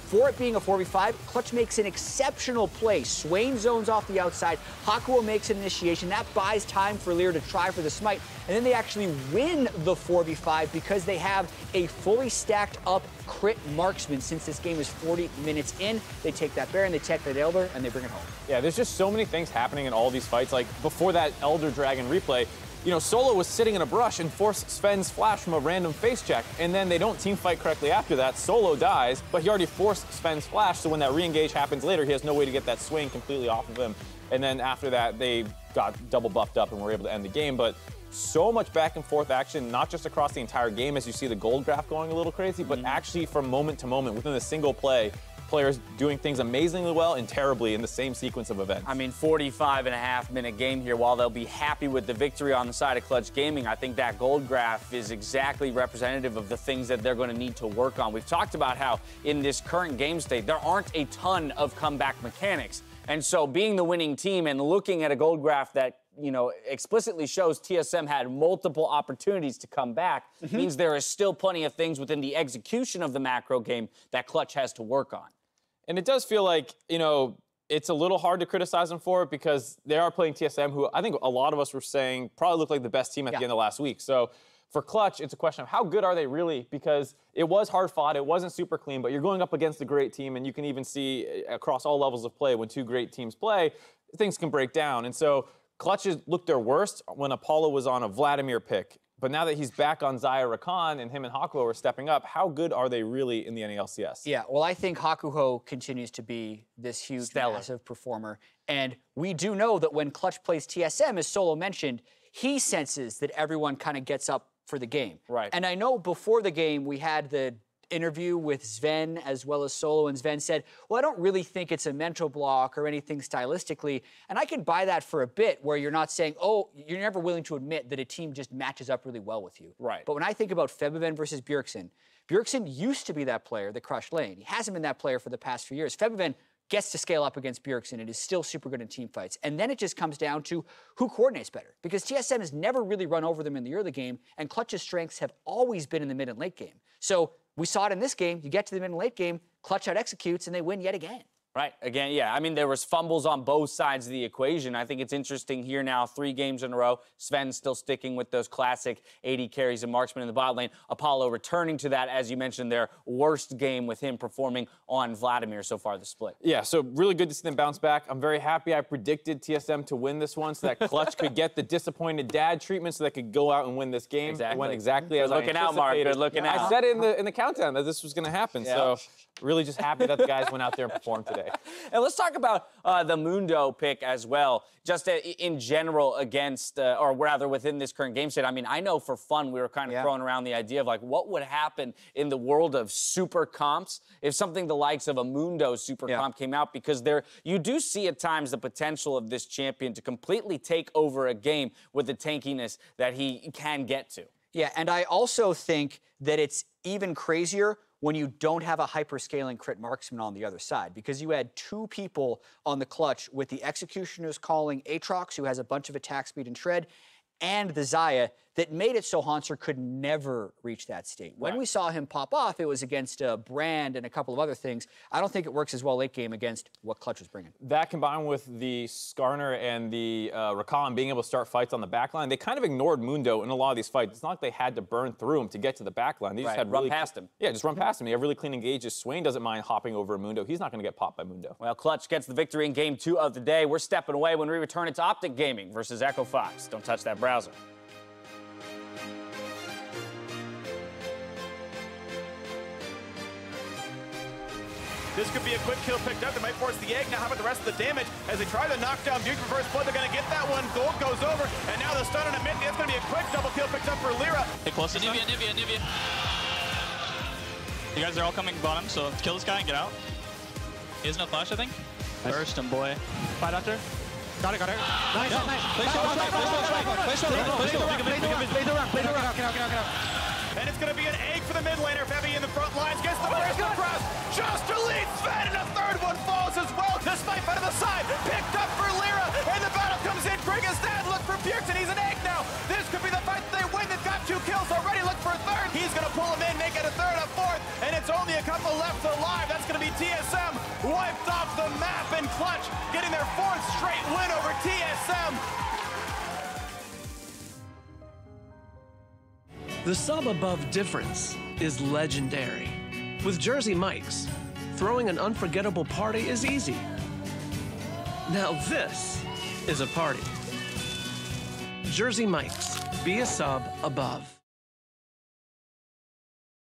for it being a 4v5, Clutch makes an exceptional play. Swain zones off the outside. Hakuho makes an initiation. That buys time for LirA to try for the smite. And then they actually win the 4v5 because they have a fully stacked up crit marksman. Since this game is 40 minutes in, they take that Baron, they take that Elder, and they bring it home. Yeah, there's just so many things happening in all these fights. Like before that Elder Dragon replay, you know, Solo was sitting in a brush and forced Zven's flash from a random face check, and then they don't team fight correctly after that. Solo dies, but he already forced Zven's flash, so when that re-engage happens later, he has no way to get that swing completely off of him. And then after that, they got double buffed up and were able to end the game. But so much back and forth action, not just across the entire game as you see the gold graph going a little crazy, but actually from moment to moment within a single play, players doing things amazingly well and terribly in the same sequence of events. I mean, 45.5-minute game here. While they'll be happy with the victory on the side of Clutch Gaming, I think that gold graph is exactly representative of the things that they're going to need to work on. We've talked about how in this current game state, there aren't a ton of comeback mechanics. And so being the winning team and looking at a gold graph that, you know, explicitly shows TSM had multiple opportunities to come back means there is still plenty of things within the execution of the macro game that Clutch has to work on. And it does feel like, you know, it's a little hard to criticize them for it because they are playing TSM, who I think a lot of us were saying probably looked like the best team at the end of last week. So for Clutch, it's a question of how good are they really? Because it was hard fought, it wasn't super clean, but you're going up against a great team, and you can even see across all levels of play when two great teams play, things can break down. And so Clutch looked their worst when Apollo was on a Vladimir pick. But now that he's back on Xayah Rakan and him and Hakuho are stepping up, how good are they really in the NALCS? Yeah, well, I think Hakuho continues to be this huge, massive performer. And we do know that when Clutch plays TSM, as Solo mentioned, he senses that everyone kind of gets up for the game. Right. And I know before the game, we had the interview with Zven as well as Solo, and Zven said, well, I don't really think it's a mental block or anything stylistically, and I can buy that for a bit where you're not saying, oh, you're never willing to admit that a team just matches up really well with you. Right. But when I think about Febiven versus Bjergsen, Bjergsen used to be that player that crushed lane. He hasn't been that player for the past few years. Febiven gets to scale up against Bjergsen and is still super good in team fights. And then it just comes down to who coordinates better, because TSM has never really run over them in the early game, and Clutch's strengths have always been in the mid and late game. So we saw it in this game. You get to the mid and late game, Clutch out executes, and they win yet again. Right. Again, yeah. I mean, there was fumbles on both sides of the equation. I think it's interesting here now, 3 games in a row. Zven still sticking with those classic 80 carries and marksman in the bot lane. Apollo returning to that, as you mentioned, their worst game with him performing on Vladimir so far this split. Yeah, so really good to see them bounce back. I'm very happy I predicted TSM to win this one so that Clutch could get the disappointed dad treatment so they could go out and win this game. Exactly. It went exactly as I anticipated. Looking out, Mark. Good looking out. I said it in the countdown that this was going to happen. Yeah. So really just happy that the guys went out there and performed today. And let's talk about the Mundo pick as well, just in general against, or rather within this current game state. I mean, I know for fun we were kind of throwing around the idea of like what would happen in the world of super comps if something the likes of a Mundo super comp came out, because you do see at times the potential of this champion to completely take over a game with the tankiness that he can get to. Yeah, and I also think that it's even crazier when you don't have a hyper-scaling crit marksman on the other side, because you had 2 people on the Clutch with the executioners calling Aatrox, who has a bunch of attack speed and shred, and the Xayah that made it so Hauntzer could never reach that state. When we saw him pop off, it was against Brand and a couple of other things. I don't think it works as well late game against what Clutch was bringing. That combined with the Skarner and the Rakan being able to start fights on the backline, they kind of ignored Mundo in a lot of these fights. It's not like they had to burn through him to get to the backline. They just had run past him. Yeah, just run past him. They have really clean engages. Swain doesn't mind hopping over Mundo. He's not going to get popped by Mundo. Well, Clutch gets the victory in game 2 of the day. We're stepping away when we return. It's Optic Gaming versus Echo Fox. Don't touch that browser. This could be a quick kill picked up. They might force the egg. Now how about the rest of the damage? As they try to knock down Duke for first blood, they're going to get that one. Gold goes over, and now the stun on a Mithy. That's going to be a quick double kill picked up for LirA. Hey, close to Anivia. You guys are all coming bottom, so kill this guy and get out. He has no flash, I think. Nice. First and boy. Bye, Doctor. Got it. Nice. Play the run. And it's going to be an egg for the mid laner. Febby in the front lines gets the first across. Just to lead Zven, and a third one falls as well. This might out of the side. Picked up for LirA, and the battle comes in. Grig is dead. Look for Bjergsen. He's an egg now. This could be the fight that they win. They've got 2 kills already. Look for a third. He's going to pull him in, make it a third, a fourth, and it's only a couple left alive. That's going to be TSM wiped off the map, and Clutch getting their 4th straight win over TSM. The sub-above difference is legendary. With Jersey Mike's, throwing an unforgettable party is easy. Now this is a party. Jersey Mike's, be a sub above.